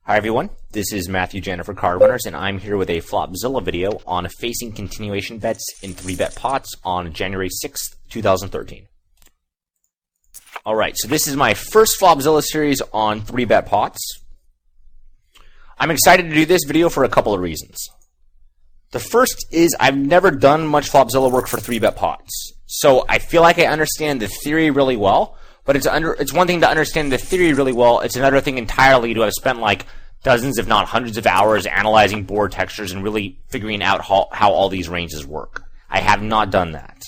Hi everyone, this is Matthew Jennifer Card Winners, and I'm here with a Flopzilla video on facing continuation bets in 3-bet pots on January 6th, 2013. Alright, so this is my first Flopzilla series on 3-bet pots. I'm excited to do this video for a couple of reasons. The first is I've never done much Flopzilla work for 3-bet pots, so I feel like I understand the theory really well. But it's one thing to understand the theory really well. It's another thing entirely to have spent like dozens, if not hundreds of hours analyzing board textures and really figuring out how all these ranges work. I have not done that.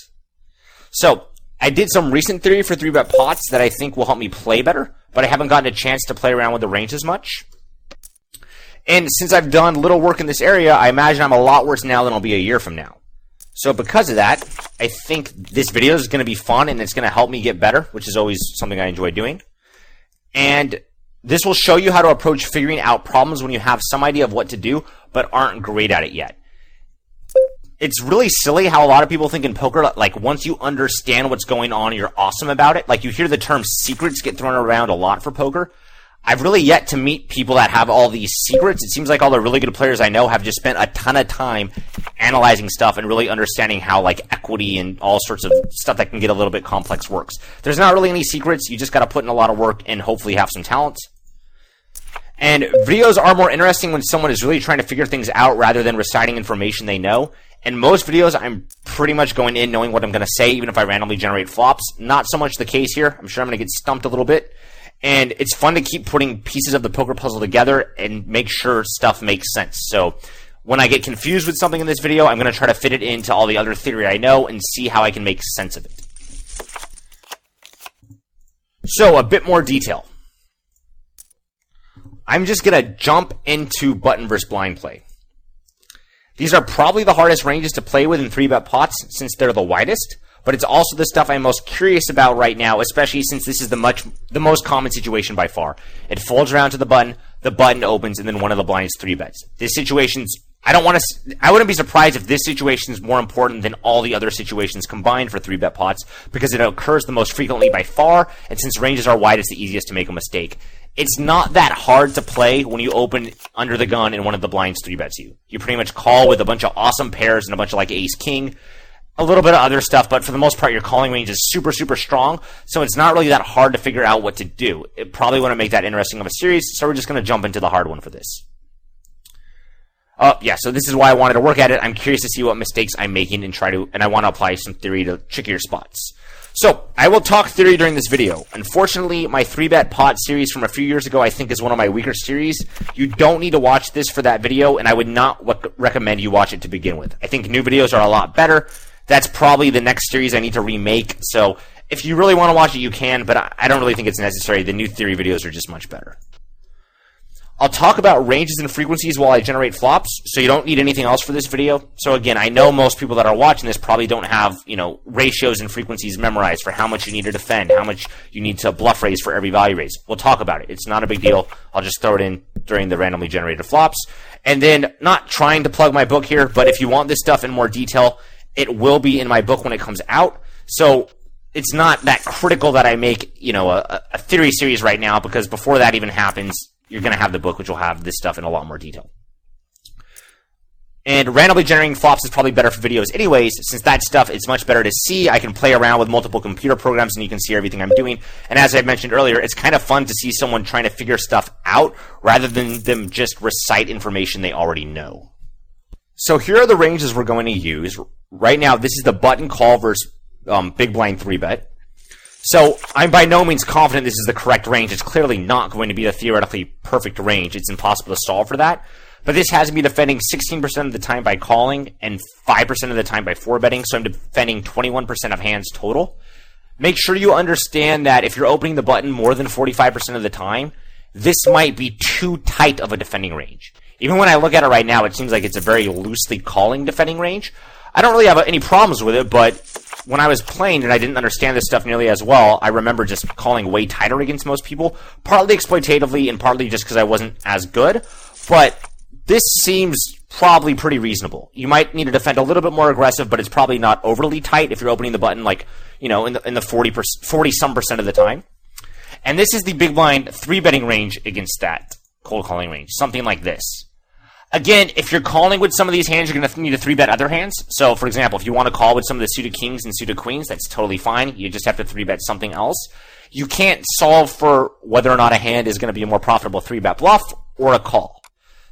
So I did some recent theory for 3-bet pots that I think will help me play better, but I haven't gotten a chance to play around with the ranges much. And since I've done little work in this area, I imagine I'm a lot worse now than I'll be a year from now. So because of that, I think this video is going to be fun and it's going to help me get better, which is always something I enjoy doing. And this will show you how to approach figuring out problems when you have some idea of what to do, but aren't great at it yet. It's really silly how a lot of people think in poker, like once you understand what's going on, you're awesome about it. Like you hear the term secrets get thrown around a lot for poker. I've really yet to meet people that have all these secrets. It seems like all the really good players I know have just spent a ton of time analyzing stuff and really understanding how like equity and all sorts of stuff that can get a little bit complex works. There's not really any secrets. You just got to put in a lot of work and hopefully have some talent. And videos are more interesting when someone is really trying to figure things out rather than reciting information they know. In most videos, I'm pretty much going in knowing what I'm going to say, even if I randomly generate flops. Not so much the case here. I'm sure I'm going to get stumped a little bit. And it's fun to keep putting pieces of the poker puzzle together and make sure stuff makes sense. So when I get confused with something in this video, I'm going to try to fit it into all the other theory I know and see how I can make sense of it. So a bit more detail. I'm just going to jump into button versus blind play. These are probably the hardest ranges to play with in 3-bet pots since they're the widest. But it's also the stuff I'm most curious about right now, especially since this is the most common situation by far. It folds around to the button opens, and then one of the blinds 3-bets. This situation's, I wouldn't be surprised if this situation is more important than all the other situations combined for 3-bet pots, because it occurs the most frequently by far, and since ranges are wide, it's the easiest to make a mistake. It's not that hard to play when you open under the gun and one of the blinds 3-bets you. You pretty much call with a bunch of awesome pairs and a bunch of like ace-king, a little bit of other stuff, but for the most part, your calling range is super, super strong, so it's not really that hard to figure out what to do. It probably wouldn't make that interesting of a series, so we're just going to jump into the hard one for this. Yeah, so this is why I wanted to work at it. I'm curious to see what mistakes I'm making and I want to apply some theory to trickier spots. So, I will talk theory during this video. Unfortunately, my 3-bet pot series from a few years ago I think is one of my weaker series. You don't need to watch this for that video, and I would not recommend you watch it to begin with. I think new videos are a lot better. That's probably the next series I need to remake, so if you really want to watch it, you can, but I don't really think it's necessary. The new theory videos are just much better. I'll talk about ranges and frequencies while I generate flops, so you don't need anything else for this video. So again, I know most people that are watching this probably don't have, ratios and frequencies memorized for how much you need to defend, how much you need to bluff raise for every value raise. We'll talk about it. It's not a big deal. I'll just throw it in during the randomly generated flops. And then, not trying to plug my book here, but if you want this stuff in more detail, it will be in my book when it comes out. So it's not that critical that I make, a theory series right now, because before that even happens, you're going to have the book, which will have this stuff in a lot more detail. And randomly generating flops is probably better for videos anyways, since that stuff is much better to see. I can play around with multiple computer programs and you can see everything I'm doing. And as I mentioned earlier, it's kind of fun to see someone trying to figure stuff out rather than them just recite information they already know. So here are the ranges we're going to use. Right now, this is the button call versus big blind 3-bet. So I'm by no means confident this is the correct range. It's clearly not going to be a theoretically perfect range. It's impossible to solve for that. But this has me defending 16% of the time by calling and 5% of the time by 4-betting. So I'm defending 21% of hands total. Make sure you understand that if you're opening the button more than 45% of the time, this might be too tight of a defending range. Even when I look at it right now, it seems like it's a very loosely calling defending range. I don't really have any problems with it, but when I was playing and I didn't understand this stuff nearly as well, I remember just calling way tighter against most people, partly exploitatively and partly just because I wasn't as good. But this seems probably pretty reasonable. You might need to defend a little bit more aggressive, but it's probably not overly tight if you're opening the button like, in the 40-some% of the time. And this is the big blind 3-betting range against that. cold calling range, something like this. Again, if you're calling with some of these hands, you're going to need to 3-bet other hands. So, for example, if you want to call with some of the suited kings and suited queens, that's totally fine. You just have to 3-bet something else. You can't solve for whether or not a hand is going to be a more profitable 3-bet bluff or a call.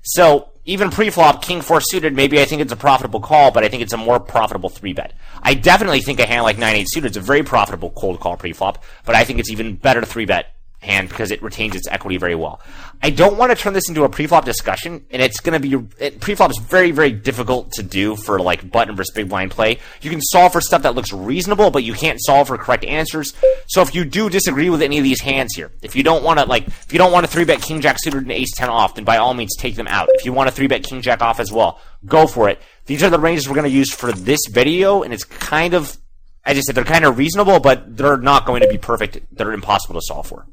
So, even pre-flop, king 4 suited, maybe I think it's a profitable call, but I think it's a more profitable 3-bet. I definitely think a hand like 9-8 suited is a very profitable cold call pre-flop, but I think it's even better to 3-bet hand because it retains its equity very well. I don't want to turn this into a pre-flop discussion, and it's going to be, pre-flop is very, very difficult to do for like button versus big blind play. You can solve for stuff that looks reasonable, but you can't solve for correct answers. So if you do disagree with any of these hands here, if you don't want to 3-bet king jack suited and ace 10 off, then by all means take them out. If you want to 3-bet king jack off as well, go for it. These are the ranges we're going to use for this video, and it's kind of, as I said, they're kind of reasonable, but they're not going to be perfect. They're impossible to solve for.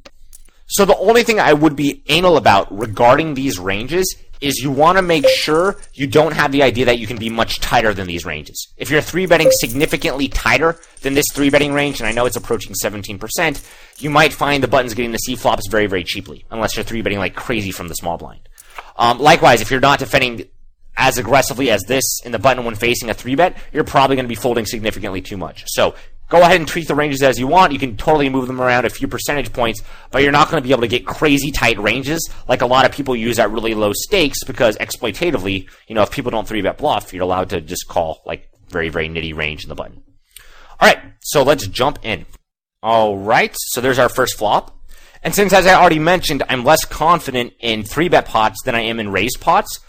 So the only thing I would be anal about regarding these ranges is you want to make sure you don't have the idea that you can be much tighter than these ranges. If you're 3-betting significantly tighter than this 3-betting range, and I know it's approaching 17%, you might find the buttons getting the C flops very, very cheaply, unless you're 3-betting like crazy from the small blind. Likewise, if you're not defending as aggressively as this in the button when facing a 3-bet, you're probably going to be folding significantly too much. So go ahead and tweak the ranges as you want. You can totally move them around a few percentage points, but you're not going to be able to get crazy tight ranges like a lot of people use at really low stakes because exploitatively, if people don't 3-bet bluff, you're allowed to just call like very, very nitty range in the button. All right, so let's jump in. All right, so there's our first flop. And since, as I already mentioned, I'm less confident in 3-bet pots than I am in raised pots,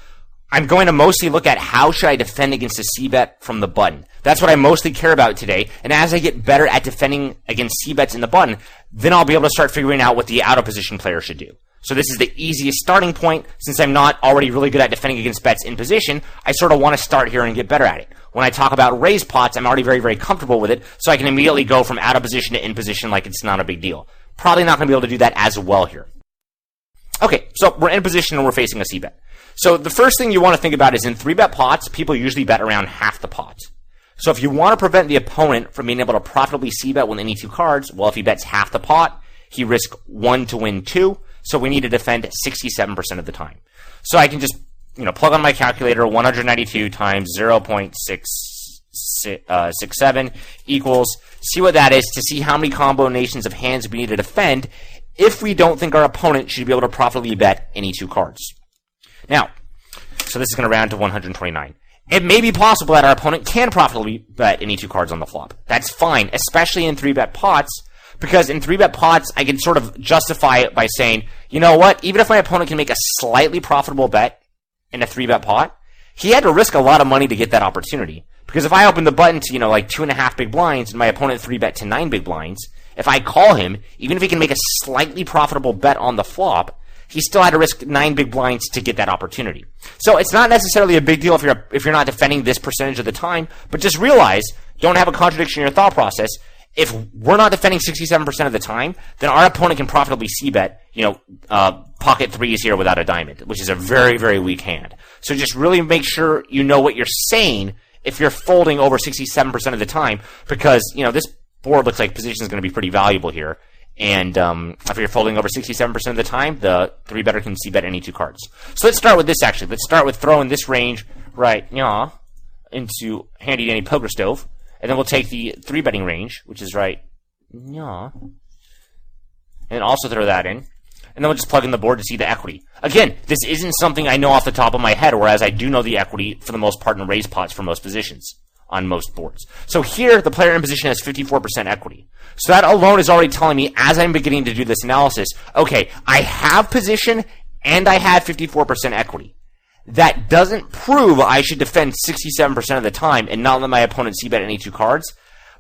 I'm going to mostly look at how should I defend against a C-bet from the button. That's what I mostly care about today, and as I get better at defending against C-bets in the button, then I'll be able to start figuring out what the out-of-position player should do. So this is the easiest starting point. Since I'm not already really good at defending against bets in position, I sort of want to start here and get better at it. When I talk about raised pots, I'm already very, very comfortable with it, so I can immediately go from out-of-position to in-position like it's not a big deal. Probably not going to be able to do that as well here. Okay, so we're in position and we're facing a C-bet. So the first thing you want to think about is in 3-bet pots, people usually bet around half the pot. So if you want to prevent the opponent from being able to profitably C-bet with any two cards, well, if he bets half the pot, he risks 1 to win 2, so we need to defend 67% of the time. So I can just, plug on my calculator, 192 times 0.667 equals, see what that is to see how many combinations of hands we need to defend if we don't think our opponent should be able to profitably bet any two cards. Now, so this is going to round to 129. It may be possible that our opponent can profitably bet any two cards on the flop. That's fine, especially in 3-bet pots, because in 3-bet pots, I can sort of justify it by saying, you know what, even if my opponent can make a slightly profitable bet in a 3-bet pot, he had to risk a lot of money to get that opportunity. Because if I open the button to, like 2.5 big blinds and my opponent 3-bet to 9 big blinds, if I call him, even if he can make a slightly profitable bet on the flop, he still had to risk 9 big blinds to get that opportunity. So it's not necessarily a big deal if you're not defending this percentage of the time, but just realize, don't have a contradiction in your thought process. If we're not defending 67% of the time, then our opponent can profitably C-bet, pocket threes here without a diamond, which is a very, very weak hand. So just really make sure you know what you're saying if you're folding over 67% of the time, because, this board looks like position is going to be pretty valuable here. And if you're folding over 67% of the time, the 3-better can C-bet any two cards. So let's start with this, actually. Let's start with throwing this range right into handy-dandy poker stove. And then we'll take the 3-betting range, which is right and also throw that in. And then we'll just plug in the board to see the equity. Again, this isn't something I know off the top of my head, whereas I do know the equity for the most part in raised pots for most positions on most boards. So here, the player in position has 54% equity. So that alone is already telling me, as I'm beginning to do this analysis, okay, I have position and I have 54% equity. That doesn't prove I should defend 67% of the time and not let my opponent C-bet any two cards,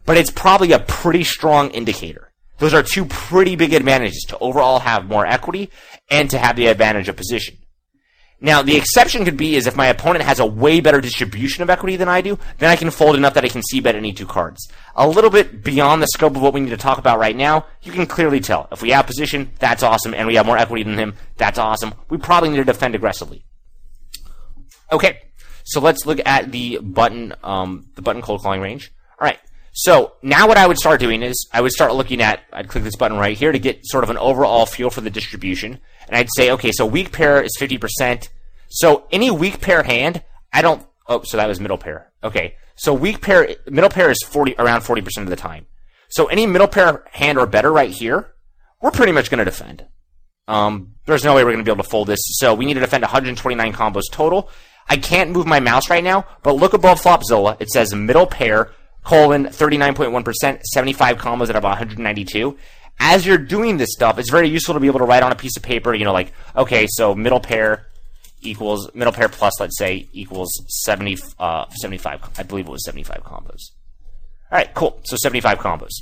but it's probably a pretty strong indicator. Those are two pretty big advantages, to overall have more equity and to have the advantage of position. Now, the exception could be is if my opponent has a way better distribution of equity than I do, then I can fold enough that I can C-bet any two cards. A little bit beyond the scope of what we need to talk about right now, you can clearly tell. If we have position, that's awesome, and we have more equity than him, that's awesome. We probably need to defend aggressively. Okay, so let's look at the button cold calling range. All right, So now what I would start doing is I would start looking at, I'd click this button right here to get sort of an overall feel for the distribution. And I'd say, okay, so weak pair is 50%. So any weak pair hand, so that was middle pair. Okay. So middle pair is around 40% of the time. So any middle pair hand or better right here, we're pretty much going to defend. There's no way we're going to be able to fold this. So we need to defend 129 combos total. I can't move my mouse right now, but look above Flopzilla. It says middle pair, 39.1%, 75 combos at about 192. As you're doing this stuff, it's very useful to be able to write on a piece of paper, like, okay, so middle pair plus, let's say, equals 75. I believe it was 75 combos. All right, cool. So 75 combos.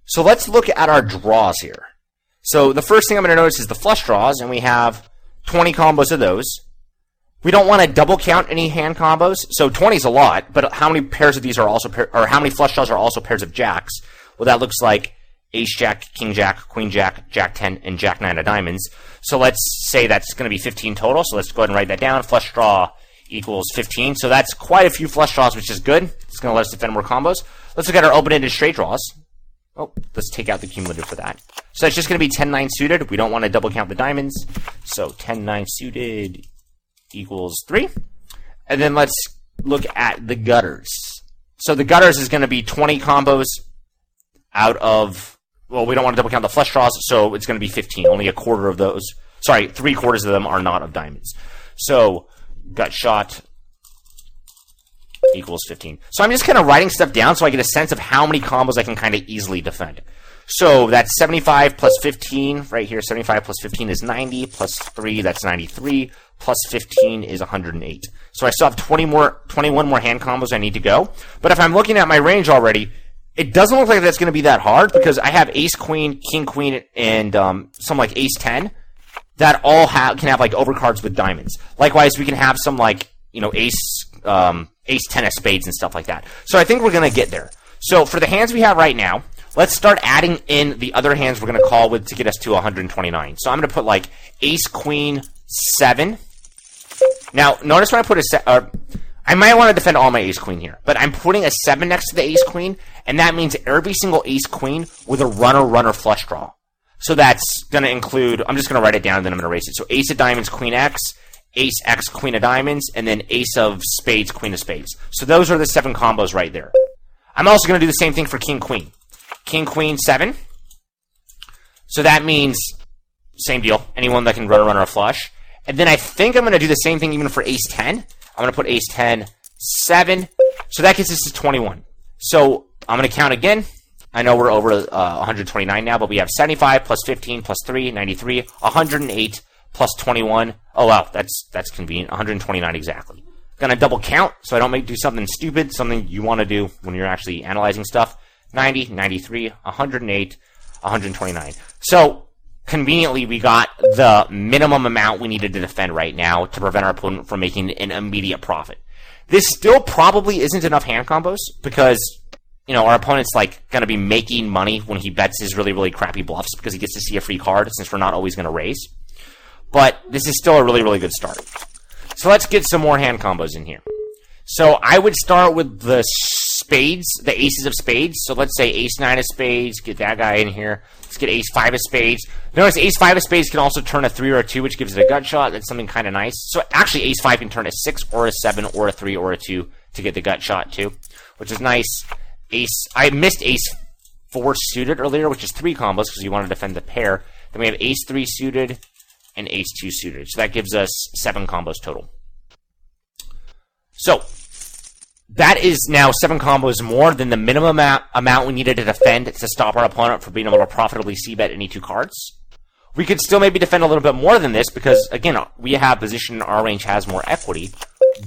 So let's look at our draws here. So the first thing I'm going to notice is the flush draws, and we have 20 combos of those. We don't want to double count any hand combos. So 20 is a lot, but how many pairs of these are also or how many flush draws are also pairs of jacks? Well, that looks like ace jack, king jack, queen jack, jack 10, and jack 9 of diamonds. So let's say that's going to be 15 total. So let's go ahead and write that down. Flush draw equals 15. So that's quite a few flush draws, which is good. It's going to let us defend more combos. Let's look at our open-ended straight draws. Oh, let's take out the cumulative for that. So it's just going to be 10-9 suited. We don't want to double count the diamonds. So 10-9 suited equals 3. And then let's look at the gutters. So the gutters is going to be 20 combos out of, well, we don't want to double count the flush draws, so it's going to be 15. Only a quarter of those, 3/4 of them are not of diamonds. So gut shot equals 15. So I'm just kind of writing stuff down so I get a sense of how many combos I can kind of easily defend. So that's 75 plus 15 right here. 75 plus 15 is 90, plus 3, that's 93, plus 15 is 108. So I still have 21 more hand combos I need to go. But if I'm looking at my range already, it doesn't look like that's going to be that hard because I have ace queen, king queen, and some like ace 10 that all can have like overcards with diamonds. Likewise, we can have some like, ace 10 of spades and stuff like that. So I think we're going to get there. So for the hands we have right now, let's start adding in the other hands we're going to call with to get us to 129. So I'm going to put like ace queen 7. Now, notice when I put I might want to defend all my ace queen here, but I'm putting a 7 next to the ace queen, and that means every single ace queen with a runner flush draw. So that's going to include, I'm just going to write it down and then I'm going to erase it. So ace of diamonds, queen X, ace X, queen of diamonds, and then ace of spades, queen of spades. So those are the 7 combos right there. I'm also going to do the same thing for king queen. King queen 7. So that means, same deal, anyone that can run a runner or flush. And then I think I'm going to do the same thing even for ace 10. I'm going to put ace 10, 7. So that gets us to 21. So I'm going to count again. I know we're over 129 now, but we have 75 plus 15 plus 3, 93, 108 plus 21. Oh, wow, that's convenient. 129 exactly. Going to double count so I don't do something stupid, something you want to do when you're actually analyzing stuff. 90, 93, 108, 129. So conveniently, we got the minimum amount we needed to defend right now to prevent our opponent from making an immediate profit. This still probably isn't enough hand combos because, our opponent's like going to be making money when he bets his really, really crappy bluffs because he gets to see a free card since we're not always going to raise. But this is still a really, really good start. So let's get some more hand combos in here. So I would start with the spades, the aces of spades. So let's say ace 9 of spades, get that guy in here. Let's get ace 5 of spades. Notice ace 5 of spades can also turn a 3 or a 2, which gives it a gut shot. That's something kind of nice. So actually ace 5 can turn a 6 or a 7 or a 3 or a 2 to get the gut shot too, which is nice. I missed ace 4 suited earlier, which is 3 combos because you want to defend the pair. Then we have ace 3 suited and ace 2 suited. So that gives us 7 combos total. So that is now 7 combos more than the minimum amount we needed to defend to stop our opponent from being able to profitably c-bet any 2 cards. We could still maybe defend a little bit more than this because, again, we have position, our range has more equity.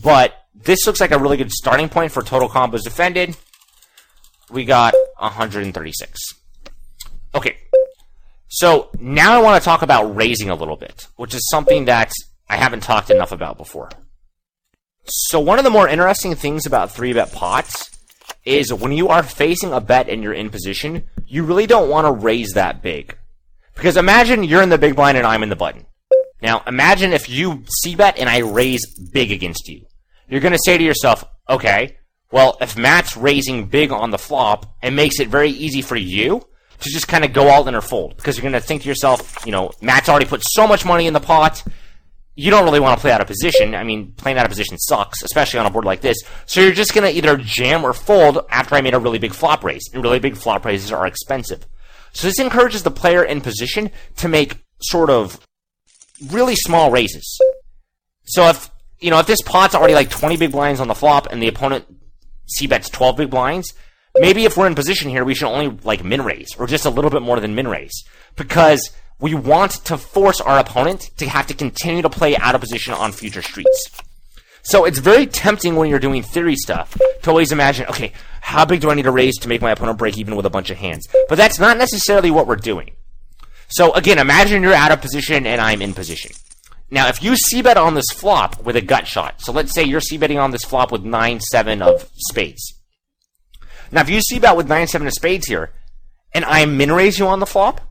But this looks like a really good starting point for total combos defended. We got 136. Okay, so now I want to talk about raising a little bit, which is something that I haven't talked enough about before. So one of the more interesting things about 3-bet pots is when you are facing a bet and you're in position, you really don't want to raise that big. Because imagine you're in the big blind and I'm in the button. Now, imagine if you c-bet and I raise big against you. You're going to say to yourself, okay, Well, if Matt's raising big on the flop, it makes it very easy for you to just kind of go all in or fold. Because you're going to think to yourself, you know, Matt's already put so much money in the pot, you don't really want to play out of position. I mean, playing out of position sucks, especially on a board like this. So you're just going to either jam or fold after I made a really big flop raise. And really big flop raises are expensive. So this encourages the player in position to make sort of really small raises. So if this pot's already like 20 big blinds on the flop and the opponent c-bets 12 big blinds, maybe if we're in position here, we should only like min raise or just a little bit more than min raise, because we want to force our opponent to have to continue to play out of position on future streets. So it's very tempting when you're doing theory stuff to always imagine, okay, how big do I need to raise to make my opponent break even with a bunch of hands? But that's not necessarily what we're doing. So again, imagine you're out of position and I'm in position. Now, if you c-bet on this flop with a gut shot, so let's say you're c-betting on this flop with 9-7 of spades. Now, if you c-bet with 9-7 of spades here, and I min raise you on the flop,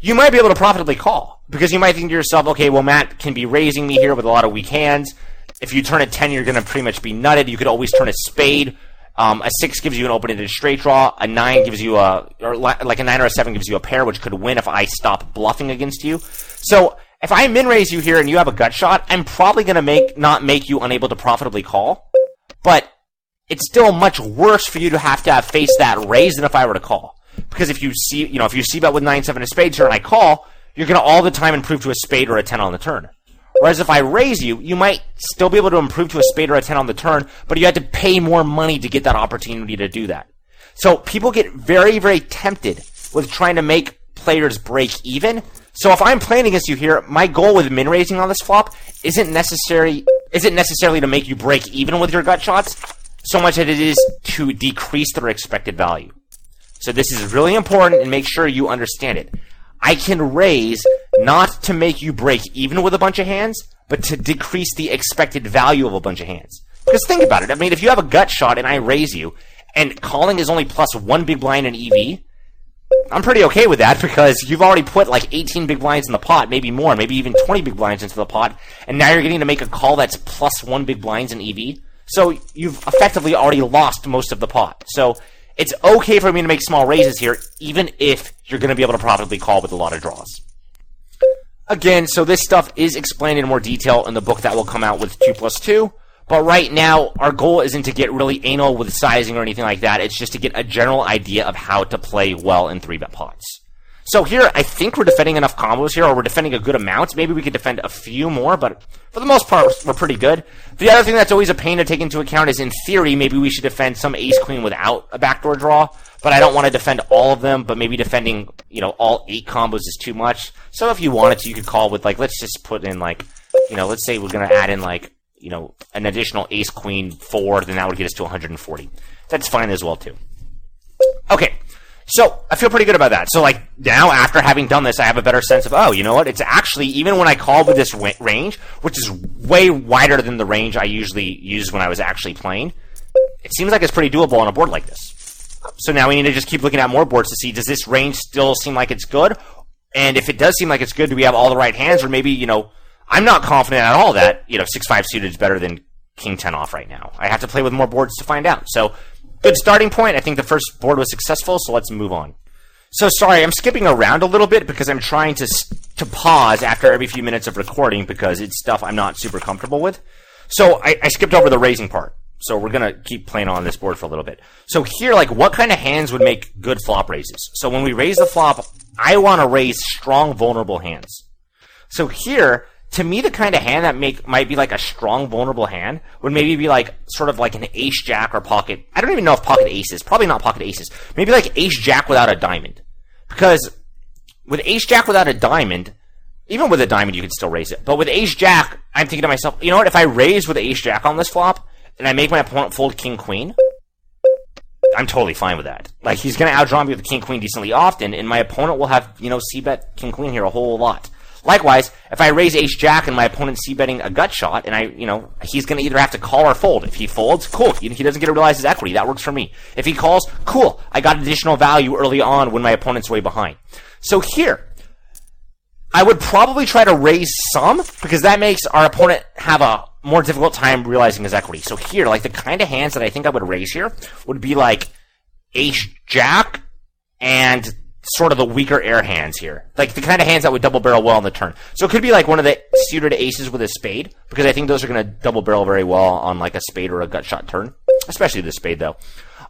you might be able to profitably call, because you might think to yourself, okay, well, Matt can be raising me here with a lot of weak hands. If you turn a 10, you're going to pretty much be nutted. You could always turn a spade. A 6 gives you an open-ended straight draw. A 9 gives you like a 9 or a 7 gives you a pair, which could win if I stop bluffing against you. So if I min raise you here and you have a gut shot, I'm probably going to not make you unable to profitably call. But it's still much worse for you to have face that raise than if I were to call. Because if you c-bet with 9-7 of spades here and I call, you're going to all the time improve to a spade or a 10 on the turn. Whereas if I raise you, you might still be able to improve to a spade or a 10 on the turn, but you had to pay more money to get that opportunity to do that. So people get very, very tempted with trying to make players break even. So if I'm playing against you here, my goal with min raising on this flop isn't necessarily to make you break even with your gut shots, so much as it is to decrease their expected value. So this is really important, and make sure you understand it. I can raise not to make you break even with a bunch of hands, but to decrease the expected value of a bunch of hands. Because think about it. I mean, if you have a gut shot and I raise you, and calling is only plus 1 big blind in EV, I'm pretty okay with that, because you've already put like 18 big blinds in the pot, maybe more, maybe even 20 big blinds into the pot, and now you're getting to make a call that's plus 1 big blinds in EV. So you've effectively already lost most of the pot. So it's okay for me to make small raises here, even if you're going to be able to profitably call with a lot of draws. Again, so this stuff is explained in more detail in the book that will come out with 2+2, but right now, our goal isn't to get really anal with sizing or anything like that. It's just to get a general idea of how to play well in 3-bet pots. So here, I think we're defending enough combos here, or we're defending a good amount. Maybe we could defend a few more, but for the most part, we're pretty good. The other thing that's always a pain to take into account is, in theory, maybe we should defend some ace-queen without a backdoor draw, but I don't want to defend all of them, but maybe defending, all 8 combos is too much. So if you wanted to, you could call with, let's just put in, let's say we're going to add in, an additional ace-queen 4, then that would get us to 140. That's fine as well, too. Okay. So, I feel pretty good about that. So, now, after having done this, I have a better sense of, oh, you know what? It's actually, even when I call with this range, which is way wider than the range I usually use when I was actually playing, it seems like it's pretty doable on a board like this. So now we need to just keep looking at more boards to see, does this range still seem like it's good? And if it does seem like it's good, do we have all the right hands? Or maybe, I'm not confident at all that, 6-5 suited is better than King 10 off right now. I have to play with more boards to find out. So, good starting point. I think the first board was successful, so let's move on. So, sorry, I'm skipping around a little bit because I'm trying to pause after every few minutes of recording because it's stuff I'm not super comfortable with. So, I skipped over the raising part. So, we're going to keep playing on this board for a little bit. So, here, what kind of hands would make good flop raises? So, when we raise the flop, I want to raise strong, vulnerable hands. So, here, to me, the kind of hand that might be a strong, vulnerable hand would maybe be sort of like an ace-jack or pocket. I don't even know if pocket aces. Probably not pocket aces. Maybe ace-jack without a diamond. Because with ace-jack without a diamond, even with a diamond, you could still raise it. But with ace-jack, I'm thinking to myself, you know what? If I raise with ace-jack on this flop, and I make my opponent fold king-queen, I'm totally fine with that. He's going to outdraw me with king-queen decently often, and my opponent will have, c-bet king-queen here a whole lot. Likewise, if I raise ace-jack and my opponent's c-betting a gut shot, and he's going to either have to call or fold. If he folds, cool. He doesn't get to realize his equity. That works for me. If he calls, cool. I got additional value early on when my opponent's way behind. So here, I would probably try to raise some, because that makes our opponent have a more difficult time realizing his equity. So here, like, the kind of hands that I think I would raise here would be like ace-jack and sort of the weaker air hands here. Like, the kind of hands that would double barrel well on the turn. So it could be like one of the suited aces with a spade, because I think those are going to double barrel very well on like a spade or a gut shot turn. Especially the spade, though.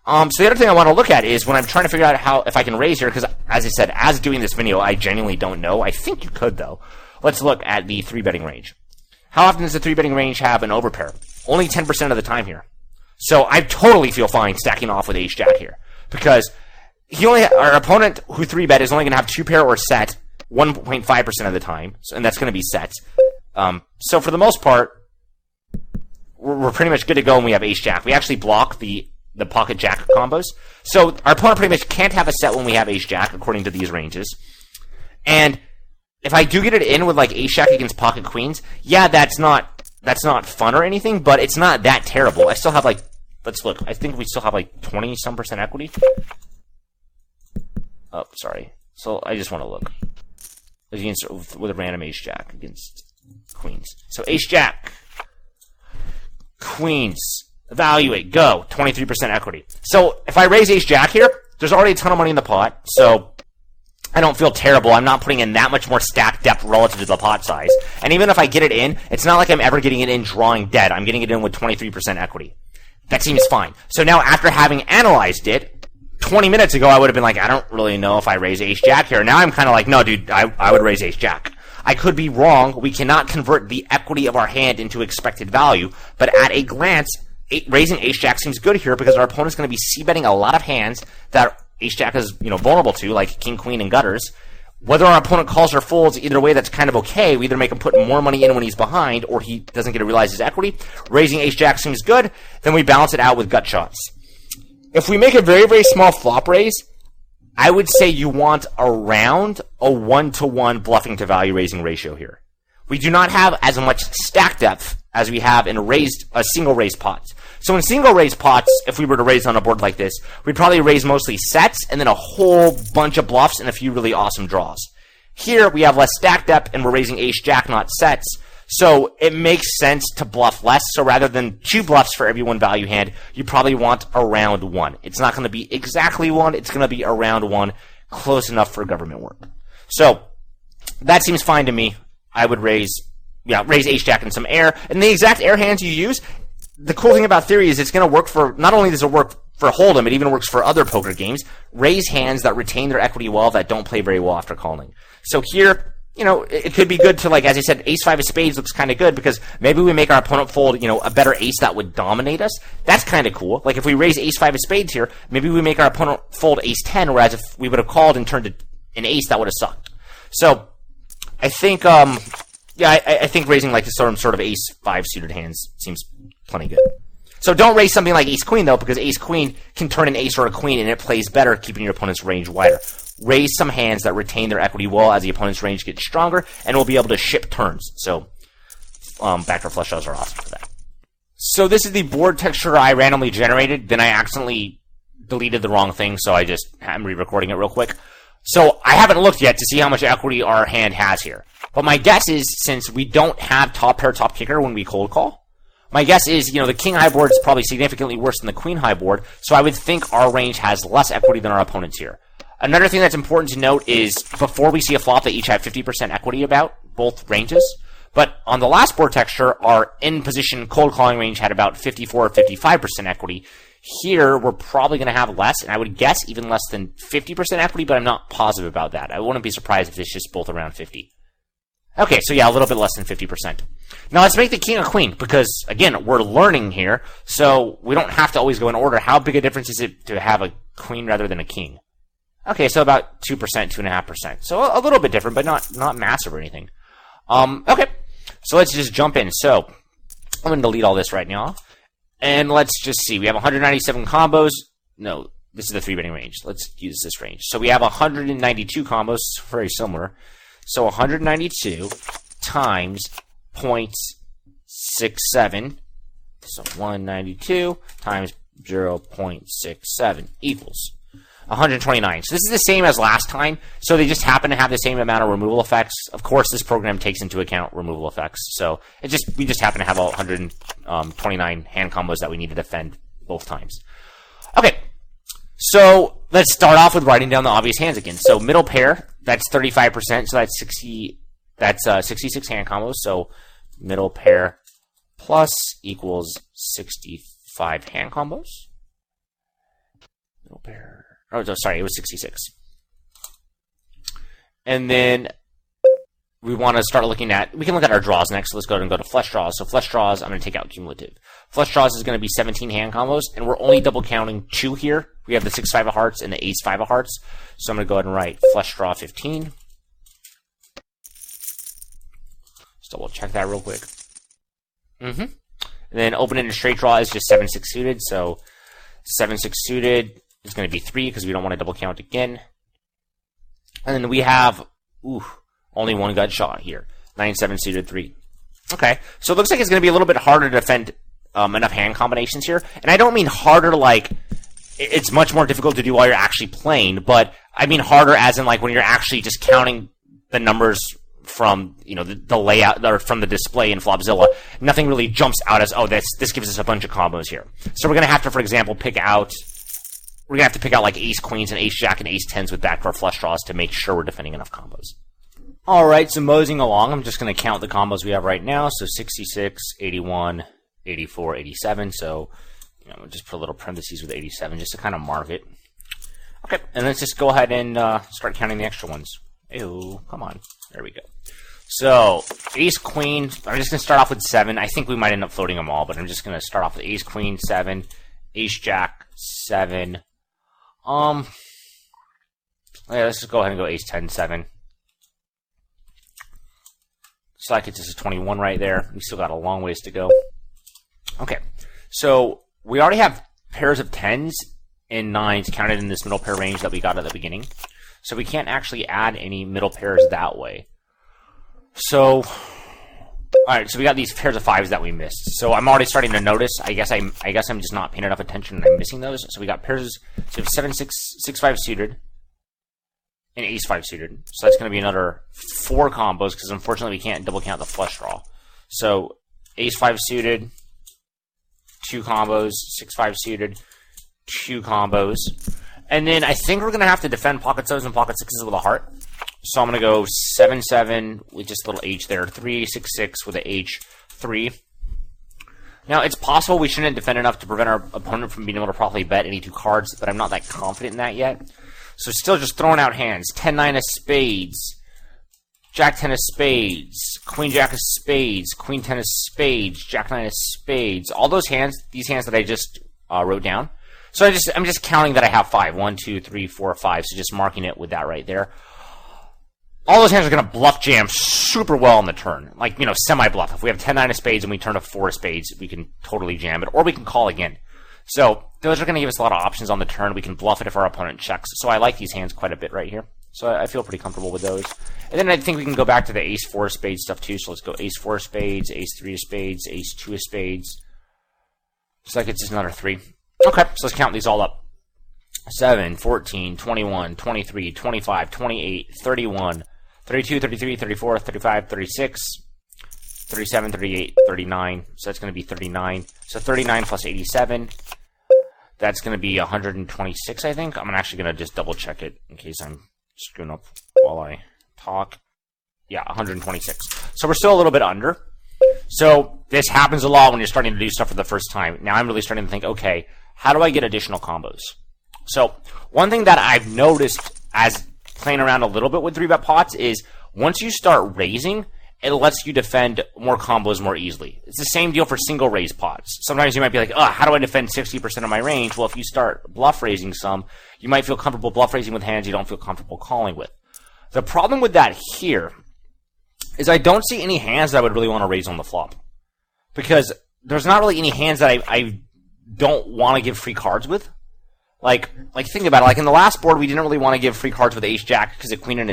So the other thing I want to look at is when I'm trying to figure out if I can raise here, because as I said, as doing this video, I genuinely don't know. I think you could, though. Let's look at the 3-betting range. How often does the 3-betting range have an overpair? Only 10% of the time here. So I totally feel fine stacking off with ace-jack here, because our opponent who 3-bet is only going to have 2-pair or set 1.5% of the time, and that's going to be sets. So for the most part, we're pretty much good to go when we have ace-jack. We actually block the pocket jack combos. So our opponent pretty much can't have a set when we have ace-jack, according to these ranges. And if I do get it in with like ace-jack against pocket queens, yeah, that's not fun or anything, but it's not that terrible. I still have like, let's look, I think we still have like 20-some% equity. Oh, sorry. So I just want to look. Against, with a random ace-jack against queens. So ace-jack, queens, evaluate, go, 23% equity. So if I raise ace-jack here, there's already a ton of money in the pot, so I don't feel terrible. I'm not putting in that much more stack depth relative to the pot size. And even if I get it in, it's not like I'm ever getting it in drawing dead. I'm getting it in with 23% equity. That seems fine. So now after having analyzed it, 20 minutes ago I would have been like, I don't really know if I raise ace-jack here. Now I'm kind of like, no, dude, I would raise ace-jack. I could be wrong. We cannot convert the equity of our hand into expected value, but at a glance, raising ace-jack seems good here because our opponent's going to be c-betting a lot of hands that ace-jack is, vulnerable to, like king, queen, and gutters. Whether our opponent calls or folds, either way, that's kind of okay. We either make him put more money in when he's behind, or he doesn't get to realize his equity. Raising ace-jack seems good. Then we balance it out with gut shots. If we make a very, very small flop raise, I would say you want around a 1-to-1 bluffing to value raising ratio here. We do not have as much stack depth as we have in a single raise pots. So in single raise pots, if we were to raise on a board like this, we'd probably raise mostly sets and then a whole bunch of bluffs and a few really awesome draws. Here we have less stack depth and we're raising ace-jack, not sets. So it makes sense to bluff less. So rather than 2 bluffs for every 1 value hand, you probably want around 1. It's not going to be exactly 1. It's going to be around 1, close enough for government work. So that seems fine to me. I would raise ace-jack and some air. And the exact air hands you use, the cool thing about Theory is it's going to work for, not only does it work for Hold'em, it even works for other poker games. Raise hands that retain their equity well, that don't play very well after calling. So here, it could be good to, like, as I said, ace-5 of spades looks kind of good because maybe we make our opponent fold, a better ace that would dominate us. That's kind of cool. Like, if we raise ace-5 of spades here, maybe we make our opponent fold ace-10, whereas if we would have called and turned an ace, that would have sucked. So, I think, I think raising like some sort of ace-5 suited hands seems plenty good. So don't raise something like ace-queen, though, because ace-queen can turn an ace or a queen, and it plays better keeping your opponent's range wider. Raise some hands that retain their equity well as the opponent's range gets stronger, and we'll be able to ship turns. So, backdoor flush draws are awesome for that. So this is the board texture I randomly generated, then I accidentally deleted the wrong thing, so I'm re-recording it real quick. So I haven't looked yet to see how much equity our hand has here. But my guess is, since we don't have top pair, top kicker when we cold call, my guess is, the king high board is probably significantly worse than the queen high board, so I would think our range has less equity than our opponent's here. Another thing that's important to note is, before we see a flop, they each have 50% equity about, both ranges. But on the last board texture, our in-position cold calling range had about 54 or 55% equity. Here, we're probably going to have less, and I would guess even less than 50% equity, but I'm not positive about that. I wouldn't be surprised if it's just both around 50. Okay, so yeah, a little bit less than 50%. Now let's make the king a queen, because, again, we're learning here, so we don't have to always go in order. How big a difference is it to have a queen rather than a king? Okay, so about 2%, 2.5%. So a little bit different, but not massive or anything. Okay, so let's just jump in. So I'm going to delete all this right now. And let's just see. We have 197 combos. No, this is the 3-betting range. Let's use this range. So we have 192 combos. Very similar. So 192 times 0.67. So 192 times 0.67 equals. 129. So this is the same as last time, so they just happen to have the same amount of removal effects. Of course, this program takes into account removal effects, so we just happen to have 129 hand combos that we need to defend both times. Okay, so let's start off with writing down the obvious hands again. So middle pair, that's 35%, so that's 66 hand combos. So middle pair plus equals 65 hand combos. Middle pair. Oh, sorry, it was 66. And then we want to start looking at, we can look at our draws next. So let's go ahead and go to flush draws. So flush draws, I'm going to take out cumulative. Flush draws is going to be 17 hand combos, and we're only double counting 2 here. We have the 6-5 of hearts and the ace-5 of hearts. So I'm going to go ahead and write flush draw 15. Just double check that real quick. And then open-ended straight draw is just 7-6 suited. So 7-6 suited is going to be 3 because we don't want to double count again. And then we have, only one gut shot here. 9-7 suited 3. Okay, so it looks like it's going to be a little bit harder to defend enough hand combinations here. And I don't mean harder like it's much more difficult to do while you're actually playing, but I mean harder as in like when you're actually just counting the numbers from, you know, the layout or from the display in Flopzilla. Nothing really jumps out as, oh, this gives us a bunch of combos here. So we're going to have to, for example, pick out like ace queens and ace jack and ace tens with backdoor flush draws to make sure we're defending enough combos. Alright, so moseying along, I'm just going to count the combos we have right now. So 66, 81, 84, 87. So, you know, just put a little parentheses with 87 just to kind of mark it. Okay, and let's just go ahead and start counting the extra ones. Ew, come on. There we go. So, ace queen, I'm just going to start off with 7. I think we might end up floating them all, but I'm just going to start off with ace queen, 7, ace jack, 7. Yeah, let's just go ahead and go ace 10, 7. So that gets us a 21 right there. We still got a long ways to go. Okay, so we already have pairs of 10s and 9s counted in this middle pair range that we got at the beginning. So we can't actually add any middle pairs that way. So, alright, so we got these pairs of 5s that we missed. So I'm already starting to notice. I guess I'm just not paying enough attention and I'm missing those. So we got pairs, so we have 7, 6, 6, 5 suited. And ace 5 suited. So that's going to be another 4 combos because unfortunately we can't double count the flush draw. So ace 5 suited, 2 combos, 6 5 suited, 2 combos. And then I think we're going to have to defend pocket 7s and pocket 6s with a heart. So I'm going to go 7 7 with just a little H there, 3 6 6 with a H 3. Now it's possible we shouldn't defend enough to prevent our opponent from being able to properly bet any 2 cards, but I'm not that confident in that yet. So still just throwing out hands. 10-9 of spades. Jack-10 of spades. Queen-Jack of spades. Queen-10 of spades. Jack-9 of spades. All those hands, these hands that I just wrote down. So I'm just counting that I have 5. 1, 2, 3, 4, 5. So just marking it with that right there. All those hands are going to bluff jam super well on the turn. Like, you know, semi-bluff. If we have 10-9 of spades and we turn a 4 of spades, we can totally jam it. Or we can call again. So those are going to give us a lot of options on the turn. We can bluff it if our opponent checks. So I like these hands quite a bit right here. So I feel pretty comfortable with those. And then I think we can go back to the ace 4 of spades stuff too. So let's go ace 4 of spades, ace 3 of spades, ace 2 of spades. So that gets us another 3. Okay, so let's count these all up. 7, 14, 21, 23, 25, 28, 31, 32, 33, 34, 35, 36, 37, 38, 39. So that's going to be 39. So 39 plus 87. That's going to be 126, I think. I'm actually going to just double check it in case I'm screwing up while I talk. Yeah, 126. So we're still a little bit under. So this happens a lot when you're starting to do stuff for the first time. Now I'm really starting to think, okay, how do I get additional combos? So one thing that I've noticed as playing around a little bit with 3-bet pots is once you start raising, it lets you defend more combos more easily. It's the same deal for single raise pots. Sometimes you might be like, how do I defend 60% of my range? Well, if you start bluff raising some, you might feel comfortable bluff raising with hands you don't feel comfortable calling with. The problem with that here is I don't see any hands that I would really want to raise on the flop. Because there's not really any hands that I don't want to give free cards with. Like think about it. Like in the last board, we didn't really want to give free cards with ace jack because a queen and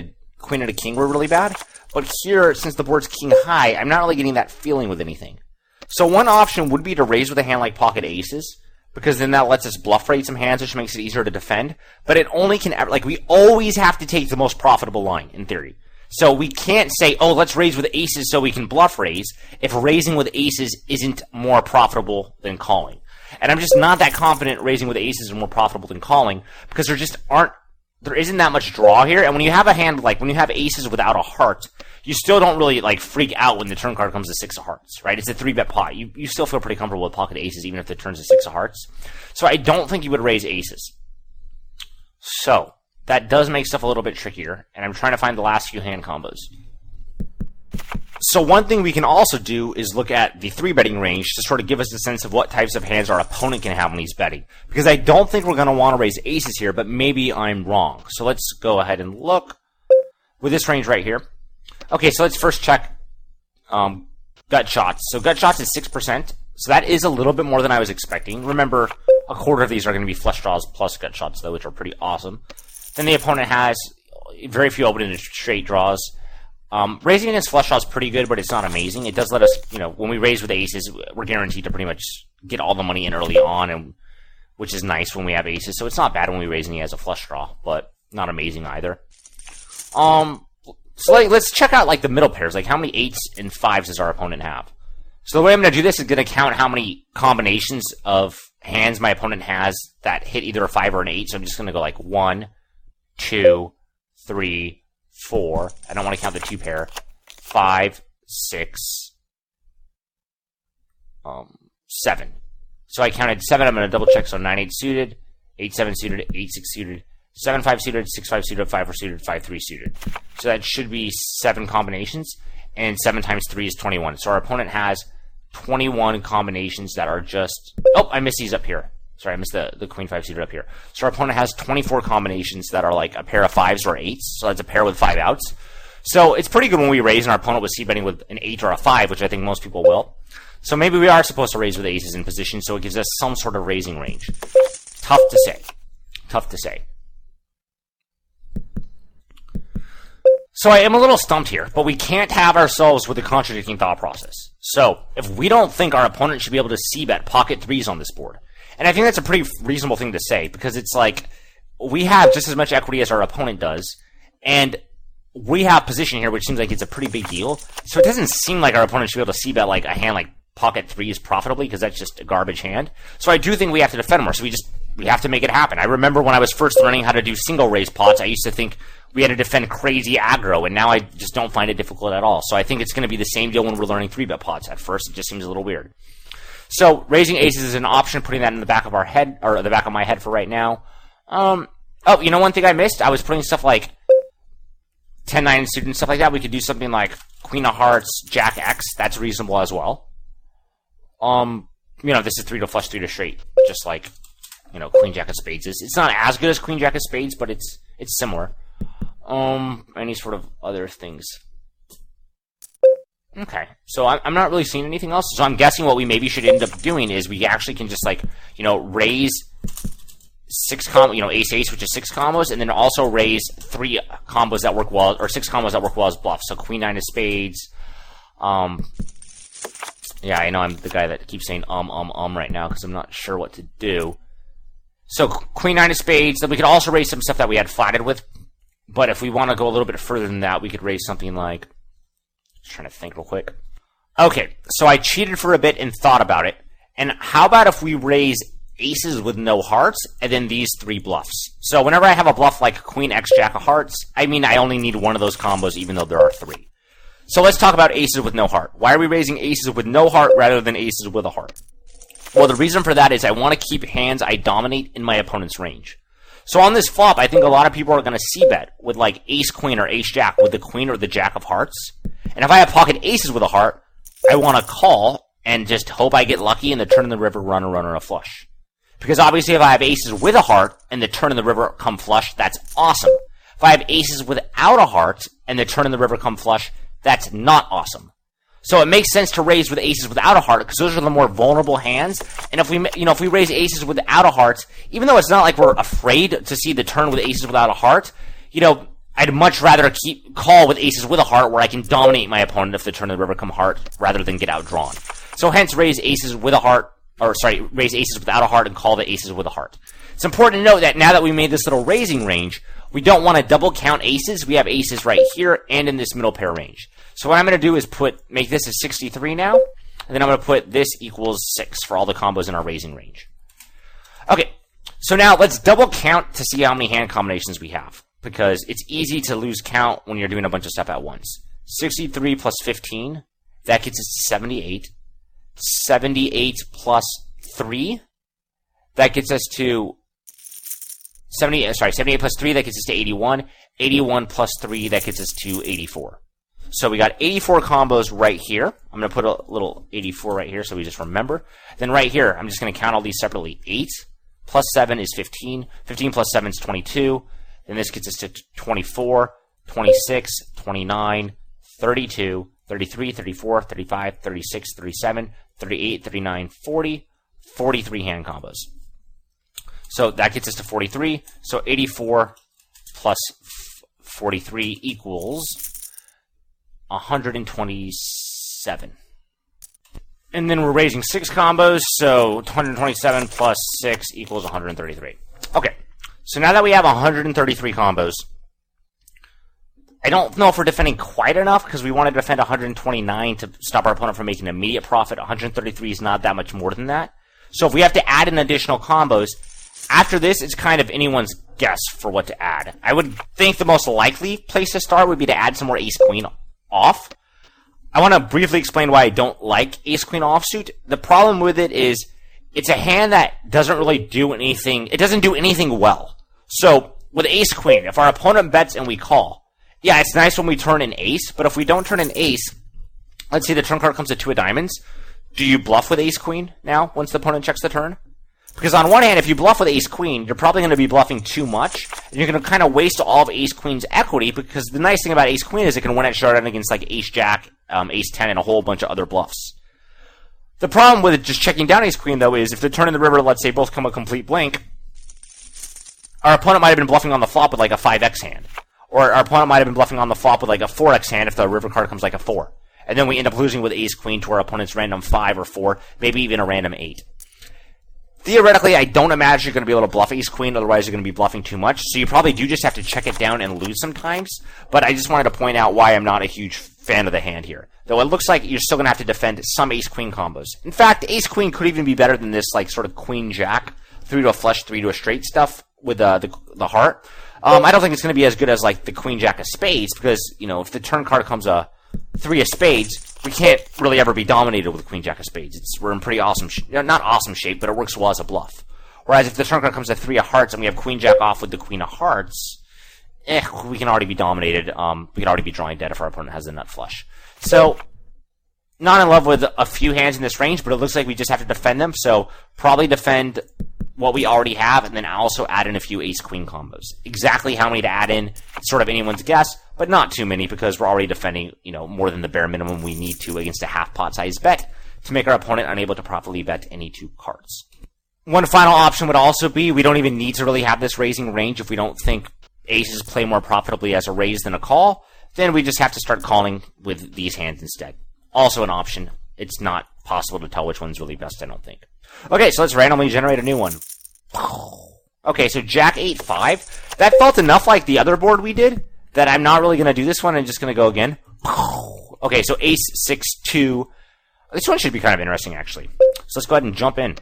a king were really bad. But here, since the board's king high, I'm not really getting that feeling with anything. So one option would be to raise with a hand like pocket aces. because then that lets us bluff rate some hands, which makes it easier to defend. But it only can ever, like, we always have to take the most profitable line, in theory. So we can't say, oh, let's raise with aces so we can bluff raise, if raising with aces isn't more profitable than calling. And I'm just not that confident raising with aces is more profitable than calling, because there isn't that much draw here. And when you have a hand, like, when you have aces without a heart, you still don't really, like, freak out when the turn card comes to 6 of hearts, right? It's a 3-bet pot. You still feel pretty comfortable with pocket aces, even if the turn's a 6 of hearts. So I don't think you would raise aces. So that does make stuff a little bit trickier, and I'm trying to find the last few hand combos. So one thing we can also do is look at the 3-betting range to sort of give us a sense of what types of hands our opponent can have when he's betting. Because I don't think we're going to want to raise aces here, but maybe I'm wrong. So let's go ahead and look with this range right here. Okay, so let's first check gut shots. So gut shots is 6%. So that is a little bit more than I was expecting. Remember, a quarter of these are going to be flush draws plus gut shots, though, which are pretty awesome. Then the opponent has very few open and straight draws. Raising against flush draws is pretty good, but it's not amazing. It does let us, when we raise with aces, we're guaranteed to pretty much get all the money in early on, and which is nice when we have aces. So it's not bad when we raise and he has a flush draw, but not amazing either. So let's check out like the middle pairs, like how many 8s and 5s does our opponent have. So the way I'm going to do this is going to count how many combinations of hands my opponent has that hit either a 5 or an 8. So I'm just going to go like 1, 2, 3, 4. I don't want to count the 2 pair. 5, 6, 7. So I counted 7. I'm going to double check. So 9, 8 suited, 8, 7 suited, 8, 6 suited, 7, 5 suited, 6, 5 suited, 5, 4 suited, 5, 3 suited. So that should be 7 combinations. And 7 times 3 is 21. So our opponent has 21 combinations that are just... Oh, I missed these up here. Sorry, I missed the queen 5 suited up here. So our opponent has 24 combinations that are like a pair of 5s or 8s. So that's a pair with 5 outs. So it's pretty good when we raise and our opponent was c-betting with an 8 or a 5, which I think most people will. So maybe we are supposed to raise with aces in position, so it gives us some sort of raising range. Tough to say. Tough to say. So I am a little stumped here, but we can't have ourselves with a contradicting thought process. So if we don't think our opponent should be able to c-bet pocket 3s on this board, and I think that's a pretty reasonable thing to say, because it's like, we have just as much equity as our opponent does, and we have position here, which seems like it's a pretty big deal. So it doesn't seem like our opponent should be able to c-bet like a hand like pocket 3s profitably, because that's just a garbage hand. So I do think we have to defend more, so we have to make it happen. I remember when I was first learning how to do single raise pots, I used to think we had to defend crazy aggro, and now I just don't find it difficult at all. So I think it's going to be the same deal when we're learning 3-bet pots. At first, it just seems a little weird. So raising aces is an option, putting that in the back of our head, or the back of my head for right now. Oh, one thing I missed? I was putting stuff like 10-9 suited and stuff like that. We could do something like Queen of Hearts, Jack X. That's reasonable as well. This is 3 to flush, 3 to straight, just like, Queen Jack of Spades is. It's not as good as Queen Jack of Spades, but it's similar. Any sort of other things. Okay, so I'm not really seeing anything else. So I'm guessing what we maybe should end up doing is we actually can just raise 6 ace-ace, which is 6 combos, and then also raise 3 combos that work well, or 6 combos that work well as bluffs. So Queen 9 of Spades. Yeah, I know I'm the guy that keeps saying right now because I'm not sure what to do. So Queen 9 of Spades. Then we could also raise some stuff that we had flatted with. But if we want to go a little bit further than that, we could raise something like... Just trying to think real quick. Okay, so I cheated for a bit and thought about it. And how about if we raise aces with no hearts, and then these 3 bluffs? So whenever I have a bluff like Queen X Jack of Hearts, I only need one of those combos, even though there are 3. So let's talk about aces with no heart. Why are we raising aces with no heart rather than aces with a heart? Well, the reason for that is I want to keep hands I dominate in my opponent's range. So on this flop, I think a lot of people are going to c-bet with like ace-queen or ace-jack with the queen or the jack of hearts. And if I have pocket aces with a heart, I want to call and just hope I get lucky and the turn in the river run a flush. Because obviously if I have aces with a heart and the turn in the river come flush, that's awesome. If I have aces without a heart and the turn in the river come flush, that's not awesome. So it makes sense to raise with aces without a heart because those are the more vulnerable hands. And if we raise aces without a heart, even though it's not like we're afraid to see the turn with aces without a heart, I'd much rather call with aces with a heart where I can dominate my opponent if the turn of the river come heart rather than get outdrawn. So hence raise aces with a heart or sorry, raise aces without a heart and call the aces with a heart. It's important to note that now that we made this little raising range, we don't want to double count aces. We have aces right here and in this middle pair range. So what I'm going to do is make this a 63 now, and then I'm going to put this equals 6 for all the combos in our raising range. Okay, so now let's double count to see how many hand combinations we have, because it's easy to lose count when you're doing a bunch of stuff at once. 63 plus 15, that gets us to 78. 78 plus 3, that gets us to 78 plus 3, that gets us to 81. 81 plus 3, that gets us to 84. So we got 84 combos right here. I'm going to put a little 84 right here so we just remember. Then right here, I'm just going to count all these separately. 8 plus 7 is 15. 15 plus 7 is 22. Then this gets us to 24, 26, 29, 32, 33, 34, 35, 36, 37, 38, 39, 40, 43 hand combos. So that gets us to 43. So 84 plus 43 equals 127. And then we're raising 6 combos, so 127 plus 6 equals 133. Okay, so now that we have 133 combos, I don't know if we're defending quite enough because we want to defend 129 to stop our opponent from making an immediate profit. 133 is not that much more than that. So if we have to add in additional combos, after this, it's kind of anyone's guess for what to add. I would think the most likely place to start would be to add some more ace-queen off. I want to briefly explain why I don't like ace-queen offsuit. The problem with it is it's a hand that doesn't really do anything. It doesn't do anything well. So with ace-queen, if our opponent bets and we call, yeah, it's nice when we turn an ace, but if we don't turn an ace, let's say the turn card comes to 2 of diamonds, do you bluff with ace-queen now once the opponent checks the turn? Because on one hand, if you bluff with ace-queen, you're probably going to be bluffing too much, and you're going to kind of waste all of ace-queen's equity, because the nice thing about ace-queen is it can win at showdown against like ace-jack, ace-10, and a whole bunch of other bluffs. The problem with just checking down ace-queen, though, is if the turn and the river, let's say, both come a complete blank, our opponent might have been bluffing on the flop with like a 5x hand. Or our opponent might have been bluffing on the flop with like a 4x hand if the river card comes like a 4. And then we end up losing with ace-queen to our opponent's random 5 or 4, maybe even a random 8. Theoretically, I don't imagine you're going to be able to bluff ace-queen, otherwise you're going to be bluffing too much. So you probably do just have to check it down and lose sometimes. But I just wanted to point out why I'm not a huge fan of the hand here. Though it looks like you're still going to have to defend some ace-queen combos. In fact, ace-queen could even be better than this like sort of queen-jack, 3 to a flush, 3 to a straight stuff with the heart. I don't think it's going to be as good as like the queen-jack of spades because, you know, if the turn card comes a 3 of spades, we can't really ever be dominated with queen-jack of spades. We're in pretty awesome, not awesome shape, but it works well as a bluff. Whereas if the turn card comes a 3 of hearts and we have queen-jack off with the queen of hearts, we can already be dominated. We can already be drawing dead if our opponent has a nut flush. So, not in love with a few hands in this range, but it looks like we just have to defend them. So, probably defend what we already have, and then also add in a few ace-queen combos. Exactly how many to add in, it's sort of anyone's guess, but not too many because we're already defending, you know, more than the bare minimum we need to against a half-pot size bet to make our opponent unable to properly bet any 2 cards. One final option would also be we don't even need to really have this raising range if we don't think aces play more profitably as a raise than a call. Then we just have to start calling with these hands instead. Also an option. It's not possible to tell which one's really best, I don't think. Okay, so let's randomly generate a new one. Okay, so Jack 8-5. That felt enough like the other board we did that I'm not really going to do this one. I'm just going to go again. Okay, so Ace 6-2. This one should be kind of interesting, actually. So let's go ahead and jump in.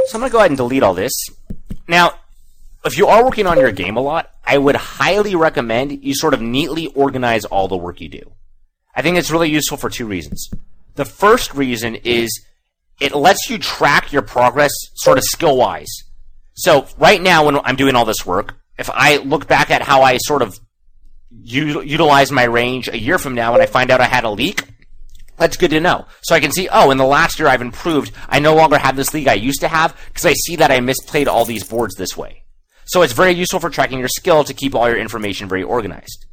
So I'm going to go ahead and delete all this. Now, if you are working on your game a lot, I would highly recommend you sort of neatly organize all the work you do. I think it's really useful for 2 reasons. The first reason is it lets you track your progress sort of skill-wise. So right now when I'm doing all this work, if I look back at how I sort of utilize my range a year from now and I find out I had a leak, that's good to know. So I can see, oh, in the last year I've improved. I no longer have this league I used to have because I see that I misplayed all these boards this way. So it's very useful for tracking your skill to keep all your information very organized.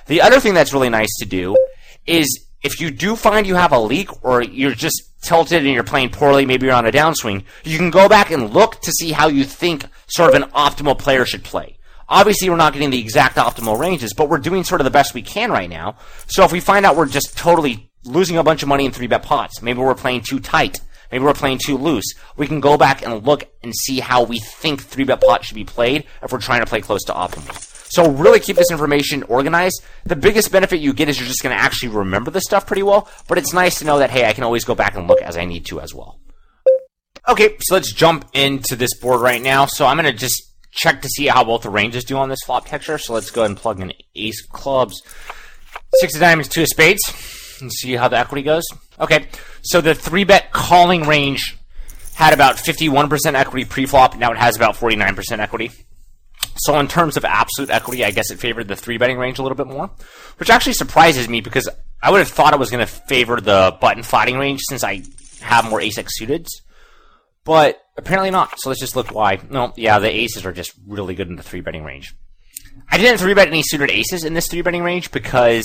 The other thing that's really nice to do is if you do find you have a leak or you're just tilted and you're playing poorly, maybe you're on a downswing, you can go back and look to see how you think sort of an optimal player should play. Obviously, we're not getting the exact optimal ranges, but we're doing sort of the best we can right now. So if we find out we're just totally losing a bunch of money in 3-bet pots, maybe we're playing too tight, maybe we're playing too loose. We can go back and look and see how we think 3-bet pot should be played if we're trying to play close to optimal. So really keep this information organized. The biggest benefit you get is you're just going to actually remember this stuff pretty well, but it's nice to know that, hey, I can always go back and look as I need to as well. Okay, so let's jump into this board right now. So I'm going to just check to see how both the ranges do on this flop texture. So let's go ahead and plug in ace of clubs, 6 of diamonds, 2 of spades, and see how the equity goes. Okay, so the 3-bet calling range had about 51% equity pre-flop. Now it has about 49% equity. So in terms of absolute equity, I guess it favored the 3-betting range a little bit more, which actually surprises me because I would have thought it was going to favor the button flatting range since I have more ace-x suiteds, but apparently not. So let's just look why. No, yeah, the aces are just really good in the 3-betting range. I didn't 3-bet any suited aces in this 3-betting range because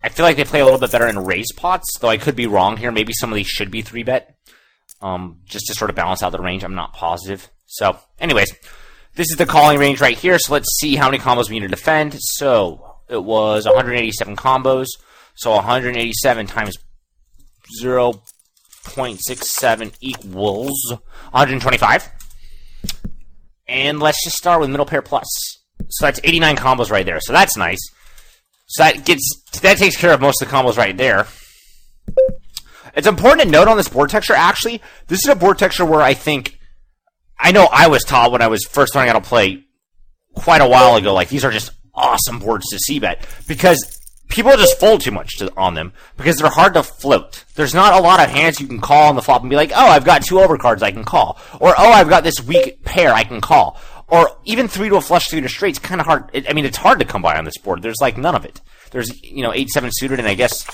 I feel like they play a little bit better in raise pots, though I could be wrong here. Maybe some of these should be 3-bet, just to sort of balance out the range. I'm not positive. So anyways, this is the calling range right here, so let's see how many combos we need to defend. So it was 187 combos, so 187 times 0.67 equals 125. And let's just start with middle pair plus. So that's 89 combos right there, so that's nice. So that takes care of most of the combos right there. It's important to note on this board texture, actually, this is a board texture where I know I was taught when I was first learning how to play quite a while ago, like, these are just awesome boards to c-bet, because people just fold too much on them, because they're hard to float. There's not a lot of hands you can call on the flop and be like, oh, I've got 2 overcards I can call, or oh, I've got this weak pair I can call, or even 3 to a flush, 3 to straight's kind of hard. I mean, it's hard to come by on this board. There's, like, none of it. There's, 8-7 suited, and I guess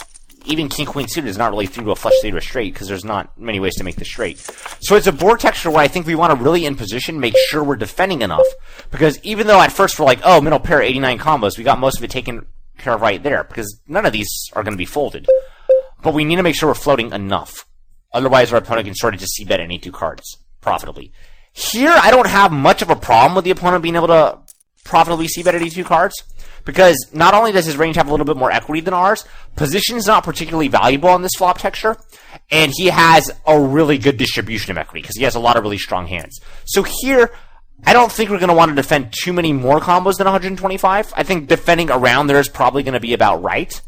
even king-queen suited is not really 3 to a flush, 3 to a straight, because there's not many ways to make the straight. So it's a board texture where I think we want to really, in position, make sure we're defending enough, because even though at first we're like, oh, middle pair, 89 combos, we got most of it taken care of right there, because none of these are going to be folded. But we need to make sure we're floating enough. Otherwise, our opponent can sort of just c-bet any 2 cards profitably. Here, I don't have much of a problem with the opponent being able to profitably c-bet any 2 cards, because not only does his range have a little bit more equity than ours, position is not particularly valuable on this flop texture, and he has a really good distribution of equity, because he has a lot of really strong hands. So here, I don't think we're going to want to defend too many more combos than 125. I think defending around there is probably going to be about right.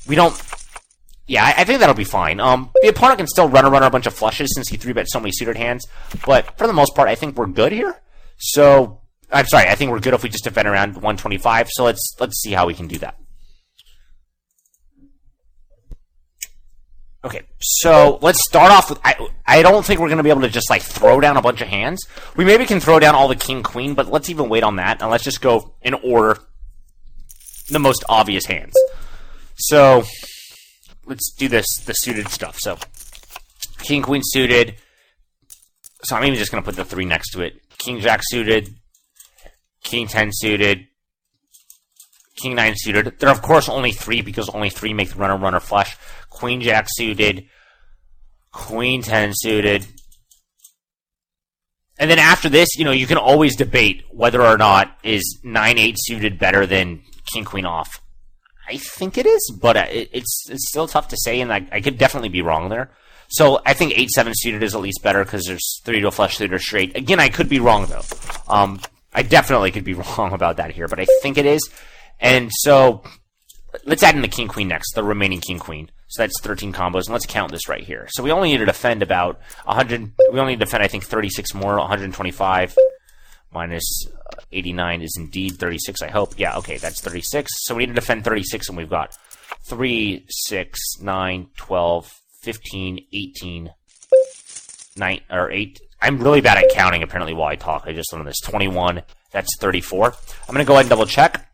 I think that'll be fine. The opponent can still run a bunch of flushes since he 3-bet so many suited hands, but for the most part, I think we're good here. So, I'm sorry, I think we're good if we just defend around 125, so let's see how we can do that. Okay, so let's start off with, I don't think we're going to be able to just, like, throw down a bunch of hands. We maybe can throw down all the king-queen, but let's even wait on that, and let's just go in order the most obvious hands. So, let's do the suited stuff. So, king-queen suited, so I'm even just going to put the 3 next to it. King-jack suited, king-10 suited, king-9 suited. There are, of course, only 3 because only 3 make the runner flush. Queen-jack suited, queen-10 suited. And then after this, you can always debate whether or not is 9-8 suited better than king-queen off. I think it is, but it's still tough to say, and I could definitely be wrong there. So I think 8-7 suited is at least better because there's 3 to a flush, 3 to a straight. Again, I could be wrong, though. I definitely could be wrong about that here, but I think it is. And so let's add in the king-queen next, the remaining king-queen. So that's 13 combos, and let's count this right here. So we only need to defend about 100. We only need to defend, I think, 36 more. 125 minus 89 is indeed 36, I hope. Yeah, okay, that's 36. So we need to defend 36, and we've got 3, 6, 9, 12, 15, 18, 9, or 8. I'm really bad at counting, apparently, while I talk. I just learned this. 21, that's 34. I'm going to go ahead and double check.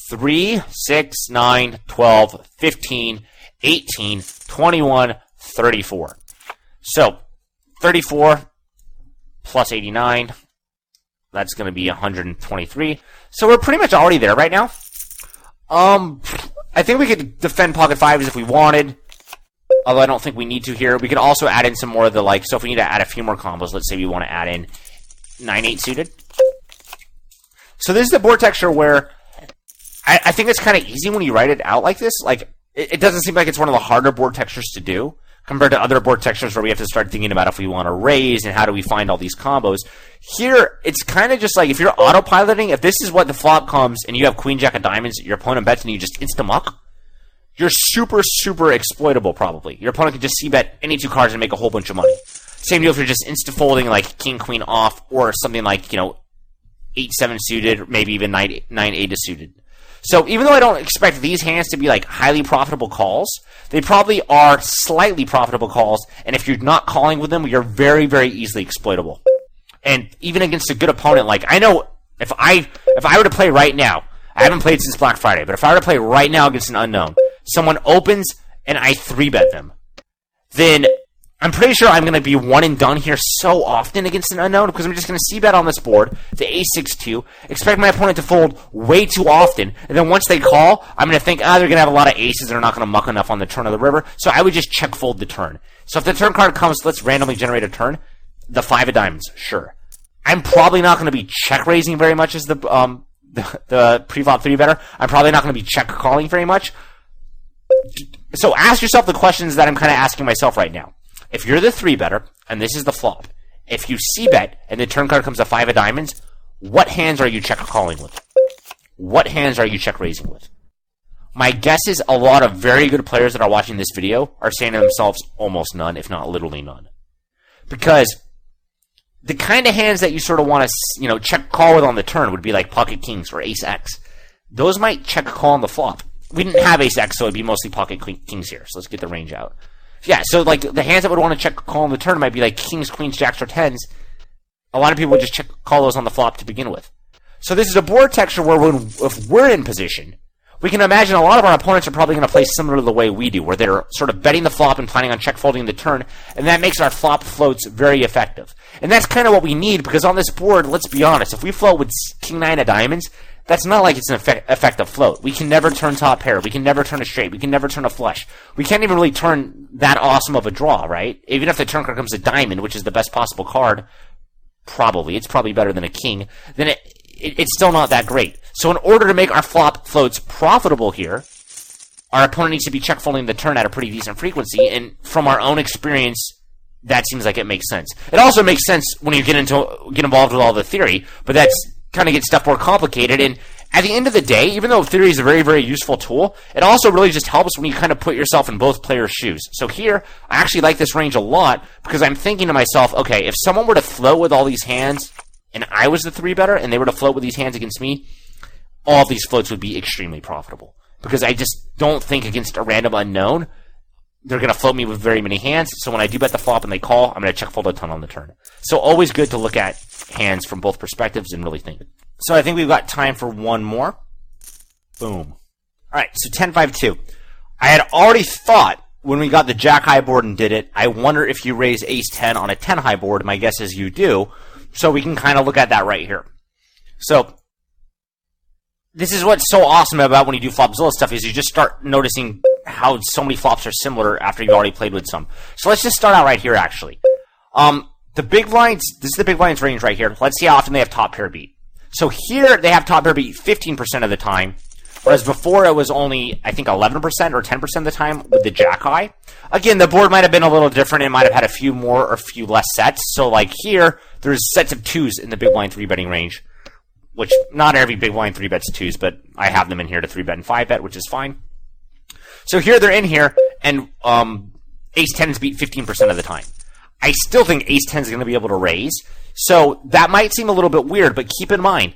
3, 6, 9, 12, 15, 18, 21, 34. So, 34 plus 89, that's going to be 123. So we're pretty much already there right now. I think we could defend pocket 5s if we wanted, although I don't think we need to here. We could also add in some more of the, so if we need to add a few more combos, let's say we want to add in 9-8 suited. So this is the board texture where I think it's kind of easy when you write it out like this. It doesn't seem like it's one of the harder board textures to do, compared to other board textures where we have to start thinking about if we want to raise and how do we find all these combos. Here, it's kind of just like if you're autopiloting, if this is what the flop comes and you have queen jack of diamonds, your opponent bets and you just insta-muck, you're super, super exploitable probably. Your opponent can just c-bet any 2 cards and make a whole bunch of money. Same deal if you're just insta-folding like king, queen off or something like, 8-7 suited, maybe even 9-8 suited. So even though I don't expect these hands to be like highly profitable calls, they probably are slightly profitable calls, and if you're not calling with them, you're very, very easily exploitable. And even against a good opponent, like I know if I were to play right now, I haven't played since Black Friday, but if I were to play right now against an unknown, someone opens and I 3-bet them, then I'm pretty sure I'm going to be one and done here so often against an unknown because I'm just going to c-bet on this board, the ace-6-2, expect my opponent to fold way too often, and then once they call, I'm going to think, they're going to have a lot of aces and they're not going to muck enough on the turn of the river, so I would just check fold the turn. So if the turn card comes, let's randomly generate a turn, the 5 of diamonds, sure. I'm probably not going to be check raising very much as the pre-flop 3-better. I'm probably not going to be check calling very much. So ask yourself the questions that I'm kind of asking myself right now. If you're the 3-better, and this is the flop, if you c-bet and the turn card comes a 5 of diamonds, what hands are you check calling with? What hands are you check raising with? My guess is a lot of very good players that are watching this video are saying to themselves, almost none, if not literally none. Because the kind of hands that you sort of want to, check call with on the turn would be like pocket kings or ace-x. Those might check call on the flop. We didn't have ace-x, so it'd be mostly pocket kings here, so let's get the range out. Yeah, so like the hands that would want to check call on the turn might be like kings, queens, jacks, or tens. A lot of people would just check call those on the flop to begin with. So this is a board texture where if we're in position, we can imagine a lot of our opponents are probably going to play similar to the way we do, where they're sort of betting the flop and planning on check folding the turn, and that makes our flop floats very effective. And that's kind of what we need, because on this board, let's be honest, if we float with king 9 of diamonds, that's not like it's an effective float. We can never turn top pair. We can never turn a straight. We can never turn a flush. We can't even really turn that awesome of a draw, right? Even if the turn card comes a diamond, which is the best possible card, it's probably better than a king, then it's still not that great. So in order to make our flop floats profitable here, our opponent needs to be check folding the turn at a pretty decent frequency, and from our own experience, that seems like it makes sense. It also makes sense when you get involved with all the theory, but that's kind of gets stuff more complicated. And at the end of the day, even though theory is a very, very useful tool, it also really just helps when you kind of put yourself in both players' shoes. So here, I actually like this range a lot because I'm thinking to myself, okay, if someone were to float with all these hands and I was the 3-better and they were to float with these hands against me, all of these floats would be extremely profitable. Because I just don't think against a random unknown, they're going to float me with very many hands. So when I do bet the flop and they call, I'm going to check fold a ton on the turn. So always good to look at hands from both perspectives and really think. So I think we've got time for one more. Boom. Alright, so 10-5-2. I had already thought when we got the jack high board and did it, I wonder if you raise ace-10 on a 10 high board. My guess is you do. So we can kind of look at that right here. So this is what's so awesome about when you do Flopzilla stuff is you just start noticing how so many flops are similar after you've already played with some. So let's just start out right here, actually. The big blinds, this is the big blinds range right here. Let's see how often they have top pair beat. So here they have top pair beat 15% of the time, whereas before it was only, I think, 11% or 10% of the time with the jack high. Again, the board might have been a little different. It might have had a few more or a few less sets. So like here, there's sets of 2s in the big blind 3-betting range, which not every big blind 3-bets 2s, but I have them in here to 3-bet and 5-bet, which is fine. So here they're in here, and ace-10 is beat 15% of the time. I still think ace-10 is going to be able to raise, so that might seem a little bit weird, but keep in mind,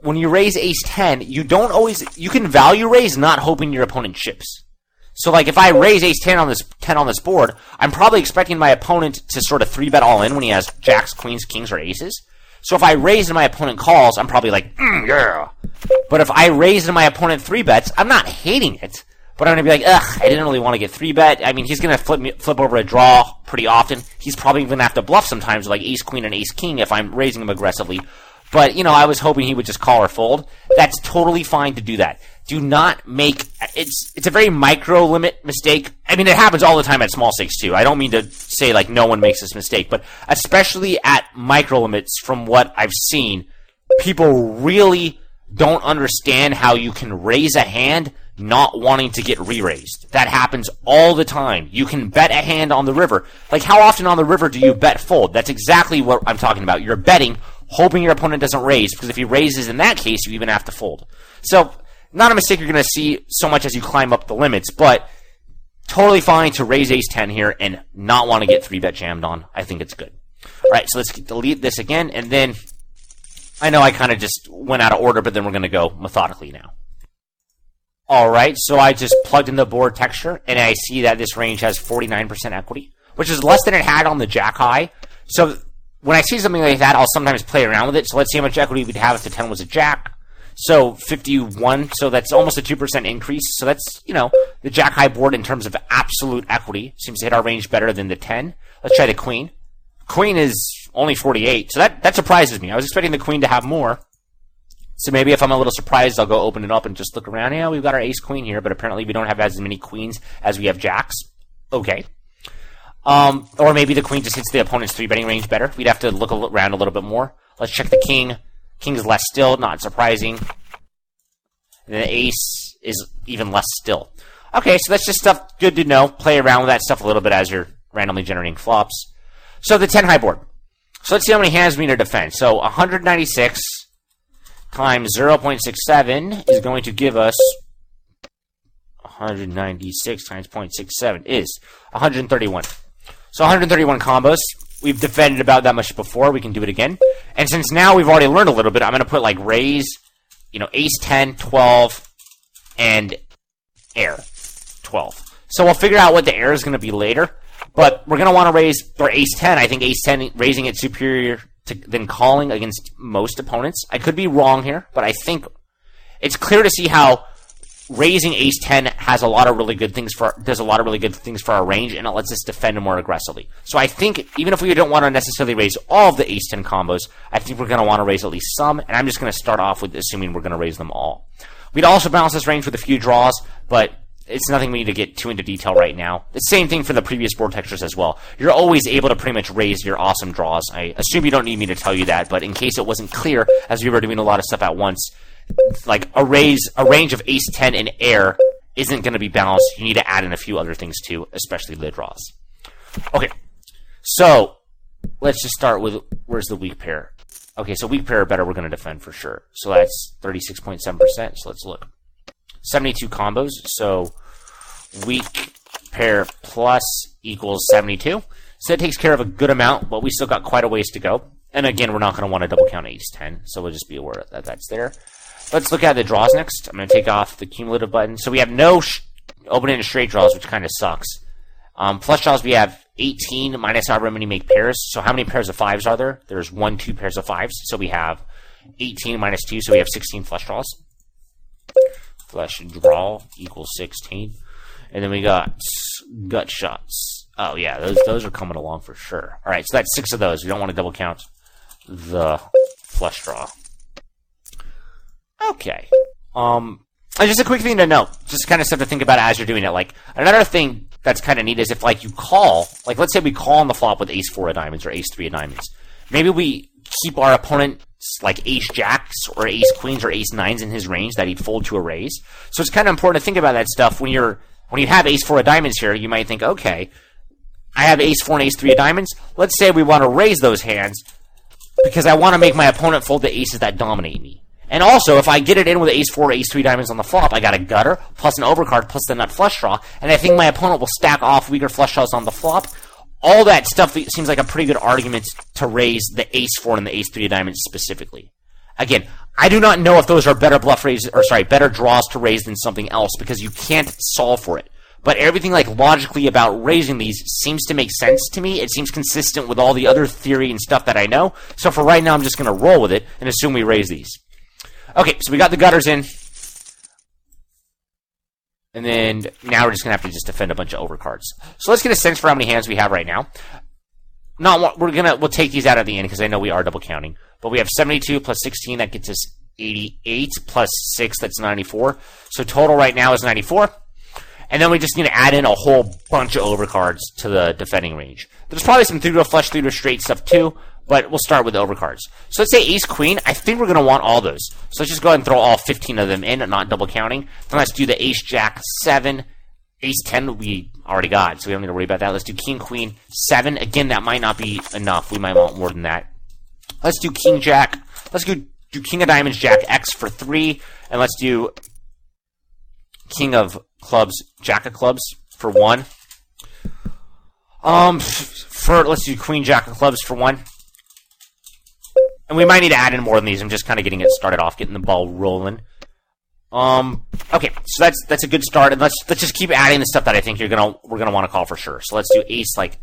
when you raise ace-10, you can value raise not hoping your opponent chips. So like if I raise ace-10 on this board, I'm probably expecting my opponent to sort of 3-bet all in when he has jacks, queens, kings, or aces. So if I raise and my opponent calls, I'm probably like, yeah. But if I raise and my opponent 3-bets, I'm not hating it. But I'm going to be like, ugh, I didn't really want to get 3-bet. I mean, he's going to flip over a draw pretty often. He's probably going to have to bluff sometimes with like ace-queen and ace-king if I'm raising him aggressively. But, I was hoping he would just call or fold. That's totally fine to do that. Do not make... It's a very micro-limit mistake. I mean, it happens all the time at small stakes, too. I don't mean to say, like, no one makes this mistake. But especially at micro-limits, from what I've seen, people really don't understand how you can raise a hand not wanting to get re-raised. That happens all the time. You can bet a hand on the river. Like, how often on the river do you bet fold? That's exactly what I'm talking about. You're betting, hoping your opponent doesn't raise, because if he raises in that case, you even have to fold. So, not a mistake you're going to see so much as you climb up the limits, but totally fine to raise ace-10 here and not want to get 3-bet jammed on. I think it's good. All right, so let's delete this again, and then I know I kind of just went out of order, but then we're going to go methodically now. All right, so I just plugged in the board texture, and I see that this range has 49% equity, which is less than it had on the jack high. So when I see something like that, I'll sometimes play around with it. So let's see how much equity we'd have if the 10 was a jack. So 51, so that's almost a 2% increase. So that's, you know, the jack high board in terms of absolute equity seems to hit our range better than the 10. Let's try the queen. Queen is only 48, so that surprises me. I was expecting the queen to have more. So maybe if I'm a little surprised, I'll go open it up and just look around. Yeah, we've got our ace-queen here, but apparently we don't have as many queens as we have jacks. Okay. Or maybe the queen just hits the opponent's 3-betting range better. We'd have to look around a little bit more. Let's check the king. King is less still, not surprising. And the ace is even less still. Okay, so that's just stuff good to know. Play around with that stuff a little bit as you're randomly generating flops. So the 10 high board. So let's see how many hands we need to defend. So 196... times 0.67 is going to give us 196 times 0.67 is 131. So 131 combos. We've defended about that much before. We can do it again. And since now we've already learned a little bit, I'm going to put like raise, you know, ace 10, 12, and air 12. So we'll figure out what the air is going to be later. But we're going to want to raise for ace 10. I think ace 10 raising it superior than calling against most opponents. I could be wrong here, but I think it's clear to see how raising ace 10 has a lot of really good things does a lot of really good things for our range, and it lets us defend more aggressively. So I think even if we don't want to necessarily raise all of the ace 10 combos, I think we're going to want to raise at least some, and I'm just going to start off with assuming we're going to raise them all. We'd also balance this range with a few draws, but it's nothing we need to get too into detail right now. The same thing for the previous board textures as well. You're always able to pretty much raise your awesome draws. I assume you don't need me to tell you that, but in case it wasn't clear, as we were doing a lot of stuff at once, like a range of ace 10 and air isn't going to be balanced. You need to add in a few other things too, especially the draws. Okay, so let's just start with where's the weak pair. Okay, so weak pair or better, we're going to defend for sure. So that's 36.7%. So let's look. 72 combos, so weak pair plus equals 72. So that takes care of a good amount, but we still got quite a ways to go. And again, we're not going to want to double count ace 10, so we'll just be aware that that's there. Let's look at the draws next. I'm going to take off the cumulative button. So we have no open-ended straight draws, which kind of sucks. Flush draws, we have 18 minus however many make pairs. So how many pairs of fives are there? There's 2 pairs of fives. So we have 18 minus 2, so we have 16 flush draws. Flush draw equals 16. And then we got gut shots. Oh, yeah, those are coming along for sure. All right, so that's 6 of those. We don't want to double count the flush draw. Okay. Just a quick thing to note. Just kind of stuff to think about as you're doing it. Like, another thing that's kind of neat is if, like, you call, like, let's say we call on the flop with ace 4 of diamonds or ace 3 of diamonds. Maybe we keep our opponent like ace jacks or ace queens or ace 9s in his range that he'd fold to a raise. So it's kind of important to think about that stuff when you have ace 4 of diamonds here. You might think, okay, I have ace 4 and ace 3 of diamonds. Let's say we want to raise those hands because I want to make my opponent fold the aces that dominate me. And also, if I get it in with ace 4 or ace 3 diamonds on the flop, I got a gutter plus an overcard plus the nut flush draw, and I think my opponent will stack off weaker flush draws on the flop. All that stuff seems like a pretty good argument to raise the ace 4 and the ace 3 of diamonds specifically. Again, I do not know if those are better better draws to raise than something else because you can't solve for it. But everything like logically about raising these seems to make sense to me. It seems consistent with all the other theory and stuff that I know. So for right now, I'm just going to roll with it and assume we raise these. Okay, so we got the gutters in. And then now we're just going to have to just defend a bunch of overcards. So let's get a sense for how many hands we have right now. We'll take these out at the end because I know we are double counting. But we have 72 plus 16, that gets us 88, plus 6, that's 94. So total right now is 94. And then we just need to add in a whole bunch of overcards to the defending range. There's probably some 3 to a flush, 3 to a straight stuff too, But we'll start with the overcards. So let's say ace-queen. I think we're going to want all those. So let's just go ahead and throw all 15 of them in, not double counting. Then let's do the ace-jack-7. Ace-10 we already got, so we don't need to worry about that. Let's do king-queen-7. Again, that might not be enough. We might want more than that. Let's do king-jack. Let's do king of diamonds, jack-x for 3. And let's do king of clubs, jack of clubs for 1. Let's do queen, jack of clubs for 1. And we might need to add in more than these. I'm just kind of getting it started off, getting the ball rolling. Okay, so that's a good start, and let's just keep adding the stuff that I think we're gonna want to call for sure. So let's do ace, like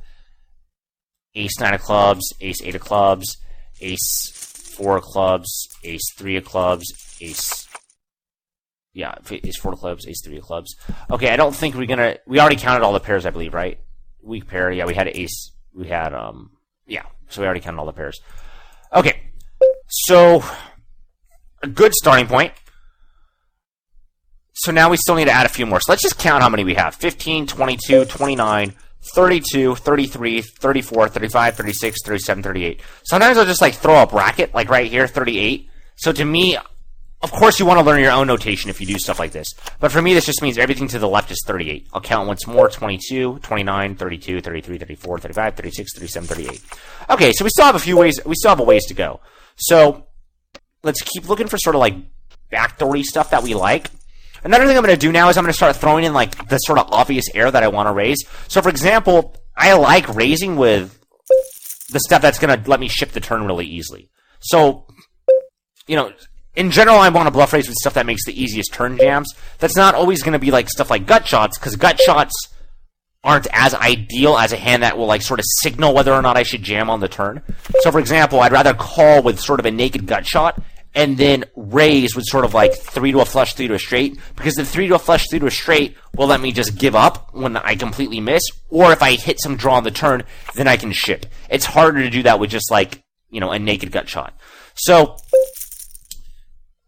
ace-9 of clubs, ace-8 of clubs, ace-4 of clubs, ace-3 of clubs, ace-4 of clubs, ace-3 of clubs. Okay, I don't think we already counted all the pairs, I believe, right? Weak pair, yeah, we had ace, so we already counted all the pairs. Okay, so a good starting point. So now we still need to add a few more. So let's just count how many we have. 15, 22, 29, 32, 33, 34, 35, 36, 37, 38. Sometimes I'll just like throw a bracket, like right here, 38. So to me, of course you want to learn your own notation if you do stuff like this. But for me, this just means everything to the left is 38. I'll count once more, 22, 29, 32, 33, 34, 35, 36, 37, 38. Okay, so we still have a ways to go. So let's keep looking for sort of like backdoory stuff that we like. Another thing I'm going to do now is I'm going to start throwing in like the sort of obvious air that I want to raise. So for example, I like raising with the stuff that's going to let me ship the turn really easily. So, you know, in general, I want to bluff raise with stuff that makes the easiest turn jams. That's not always going to be like stuff like gut shots, because gut shots aren't as ideal as a hand that will like sort of signal whether or not I should jam on the turn. So for example, I'd rather call with sort of a naked gut shot and then raise with sort of like 3 to a flush, 3 to a straight, because the 3 to a flush, 3 to a straight will let me just give up when I completely miss, or if I hit some draw on the turn, then I can ship. It's harder to do that with just like, you know, a naked gut shot. So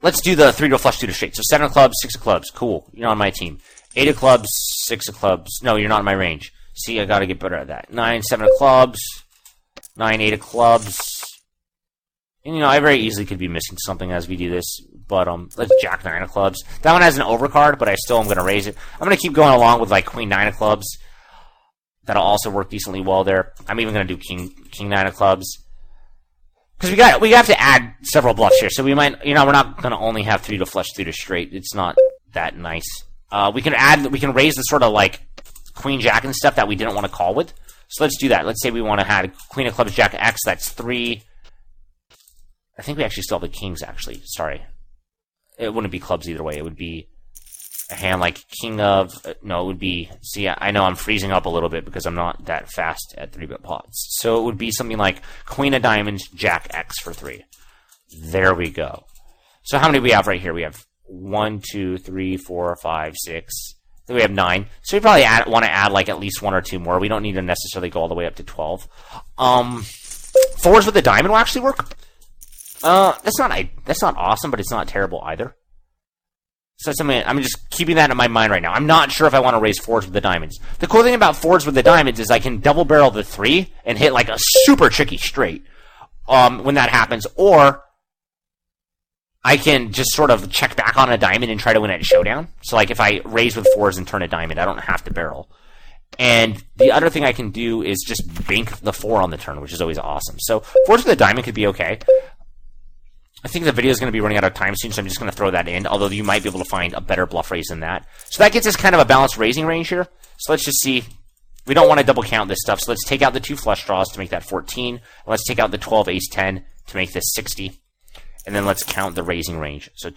let's do the 3 to a flush, 2 to a straight. So 7 of clubs, 6 of clubs. Cool. You're on my team. 8 of clubs, 6 of clubs. No, you're not in my range. See, I got to get better at that. 9, 7 of clubs. 9, 8 of clubs. And, you know, I very easily could be missing something as we do this. But let's jack 9 of clubs. That one has an overcard, but I still am going to raise it. I'm going to keep going along with, like, queen 9 of clubs. That'll also work decently well there. I'm even going to do king 9 of clubs. Because we have to add several bluffs here. So we might, you know, we're not going to only have 3 to flush, 3 to straight. It's not that nice. We can raise the sort of, like, queen jack and stuff that we didn't want to call with. So let's do that. Let's say we want to have queen of clubs, jack X. That's 3. I think we actually still have the kings, actually. Sorry. It wouldn't be clubs either way. It would be a hand like king of... no, it would be... See, I know I'm freezing up a little bit because I'm not that fast at 3-bit pots. So it would be something like queen of diamonds, jack X for 3. There we go. So how many do we have right here? We have 1, 2, 3, 4, 5, 6... Then we have 9. So we probably want to add like at least 1 or 2 more. We don't need to necessarily go all the way up to 12. Fours with the diamond will actually work. That's not awesome, but it's not terrible either. So that's something I'm just keeping that in my mind right now. I'm not sure if I want to raise fours with the diamonds. The cool thing about fours with the diamonds is I can double barrel the 3 and hit like a super tricky straight when that happens, or I can just sort of check back on a diamond and try to win at showdown. So like if I raise with fours and turn a diamond, I don't have to barrel. And the other thing I can do is just bank the 4 on the turn, which is always awesome. So fours with a diamond could be okay. I think the video is going to be running out of time soon, so I'm just going to throw that in, although you might be able to find a better bluff raise than that. So that gets us kind of a balanced raising range here. So let's just see. We don't want to double count this stuff, so let's take out the 2 flush draws to make that 14. And let's take out the 12 ace 10 to make this 60. And then let's count the raising range. So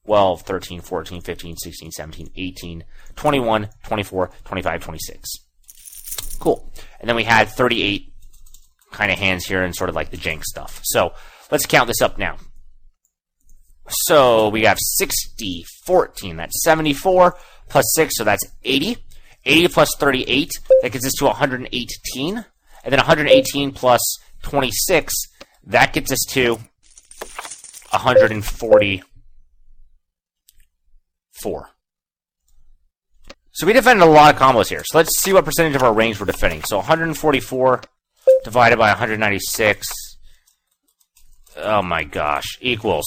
12, 13, 14, 15, 16, 17, 18, 21, 24, 25, 26. Cool. And then we had 38 kind of hands here and sort of like the jank stuff. So let's count this up now. So we have 60, 14, that's 74, plus 6, so that's 80. 80 plus 38, that gets us to 118. And then 118 plus 26, that gets us to 144. So we defended a lot of combos here. So let's see what percentage of our range we're defending. So 144 divided by 196 Oh my gosh, equals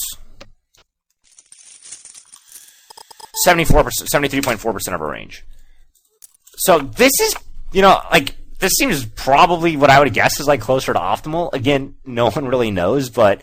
74%, 73.4% of our range. So this is, you know, like, this seems probably what I would guess is like closer to optimal. Again, no one really knows, but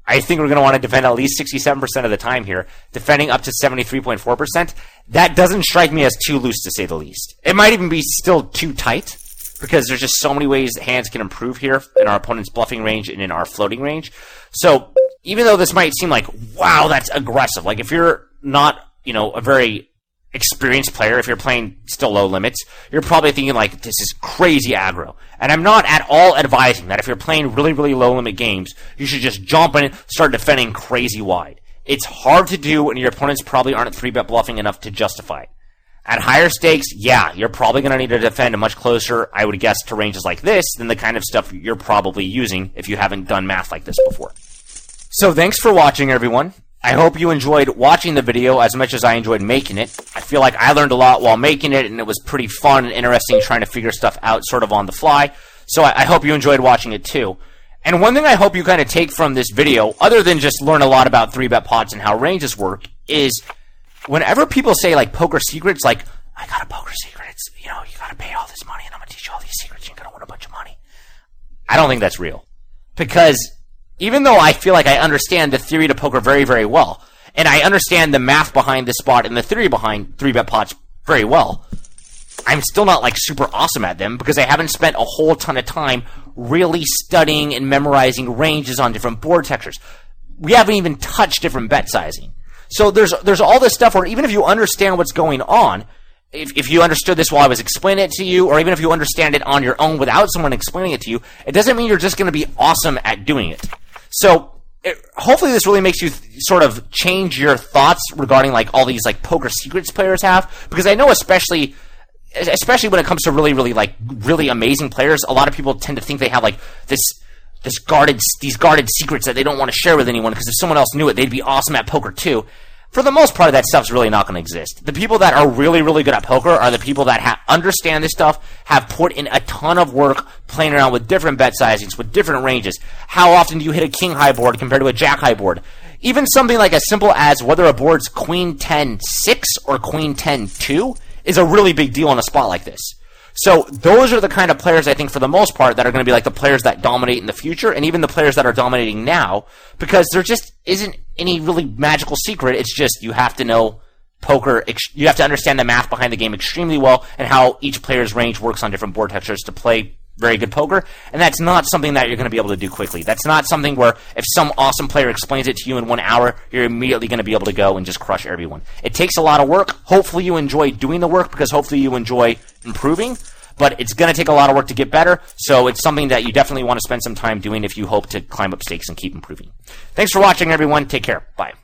I think we're going to want to defend at least 67% of the time here, defending up to 73.4%. That doesn't strike me as too loose, to say the least. It might even be still too tight, because there's just so many ways that hands can improve here in our opponent's bluffing range and in our floating range. So even though this might seem like, wow, that's aggressive, like if you're not, you know, a very experienced player, if you're playing still low limits, you're probably thinking like, this is crazy aggro. And I'm not at all advising that if you're playing really, really low limit games, you should just jump in, start defending crazy wide. It's hard to do, and your opponents probably aren't 3-bet bluffing enough to justify it. At higher stakes, yeah, you're probably going to need to defend much closer, I would guess, to ranges like this than the kind of stuff you're probably using if you haven't done math like this before. So thanks for watching, everyone. I hope you enjoyed watching the video as much as I enjoyed making it. I feel like I learned a lot while making it, and it was pretty fun and interesting trying to figure stuff out sort of on the fly. So I hope you enjoyed watching it too. And one thing I hope you kind of take from this video, other than just learn a lot about 3-bet pots and how ranges work, is whenever people say like poker secrets, like, I got a poker secret, it's, you know, you got to pay all this money and I'm going to teach you all these secrets, you're going to win a bunch of money. I don't think that's real. Because even though I feel like I understand the theory to poker very, very well, and I understand the math behind this spot and the theory behind 3-bet pots very well, I'm still not like super awesome at them because I haven't spent a whole ton of time really studying and memorizing ranges on different board textures. We haven't even touched different bet sizing. So there's all this stuff where even if you understand what's going on, if you understood this while I was explaining it to you, or even if you understand it on your own without someone explaining it to you, it doesn't mean you're just going to be awesome at doing it. So hopefully this really makes you sort of change your thoughts regarding like all these like poker secrets players have, because I know especially when it comes to really amazing players, a lot of people tend to think they have like these guarded secrets that they don't want to share with anyone because if someone else knew it, they'd be awesome at poker too. For the most part, that stuff's really not going to exist. The people that are really, really good at poker are the people that understand this stuff, have put in a ton of work playing around with different bet sizings, with different ranges. How often do you hit a king high board compared to a jack high board? Even something like as simple as whether a board's queen 10-6 or queen 10-2 is a really big deal in a spot like this. So those are the kind of players, I think, for the most part, that are going to be like the players that dominate in the future, and even the players that are dominating now, because there just isn't any really magical secret. It's just you have to know poker, you have to understand the math behind the game extremely well, and how each player's range works on different board textures to play very good poker, and that's not something that you're going to be able to do quickly. That's not something where if some awesome player explains it to you in 1 hour, you're immediately going to be able to go and just crush everyone. It takes a lot of work. Hopefully you enjoy doing the work, because hopefully you enjoy improving, but it's going to take a lot of work to get better, so it's something that you definitely want to spend some time doing if you hope to climb up stakes and keep improving. Thanks for watching, everyone. Take care. Bye.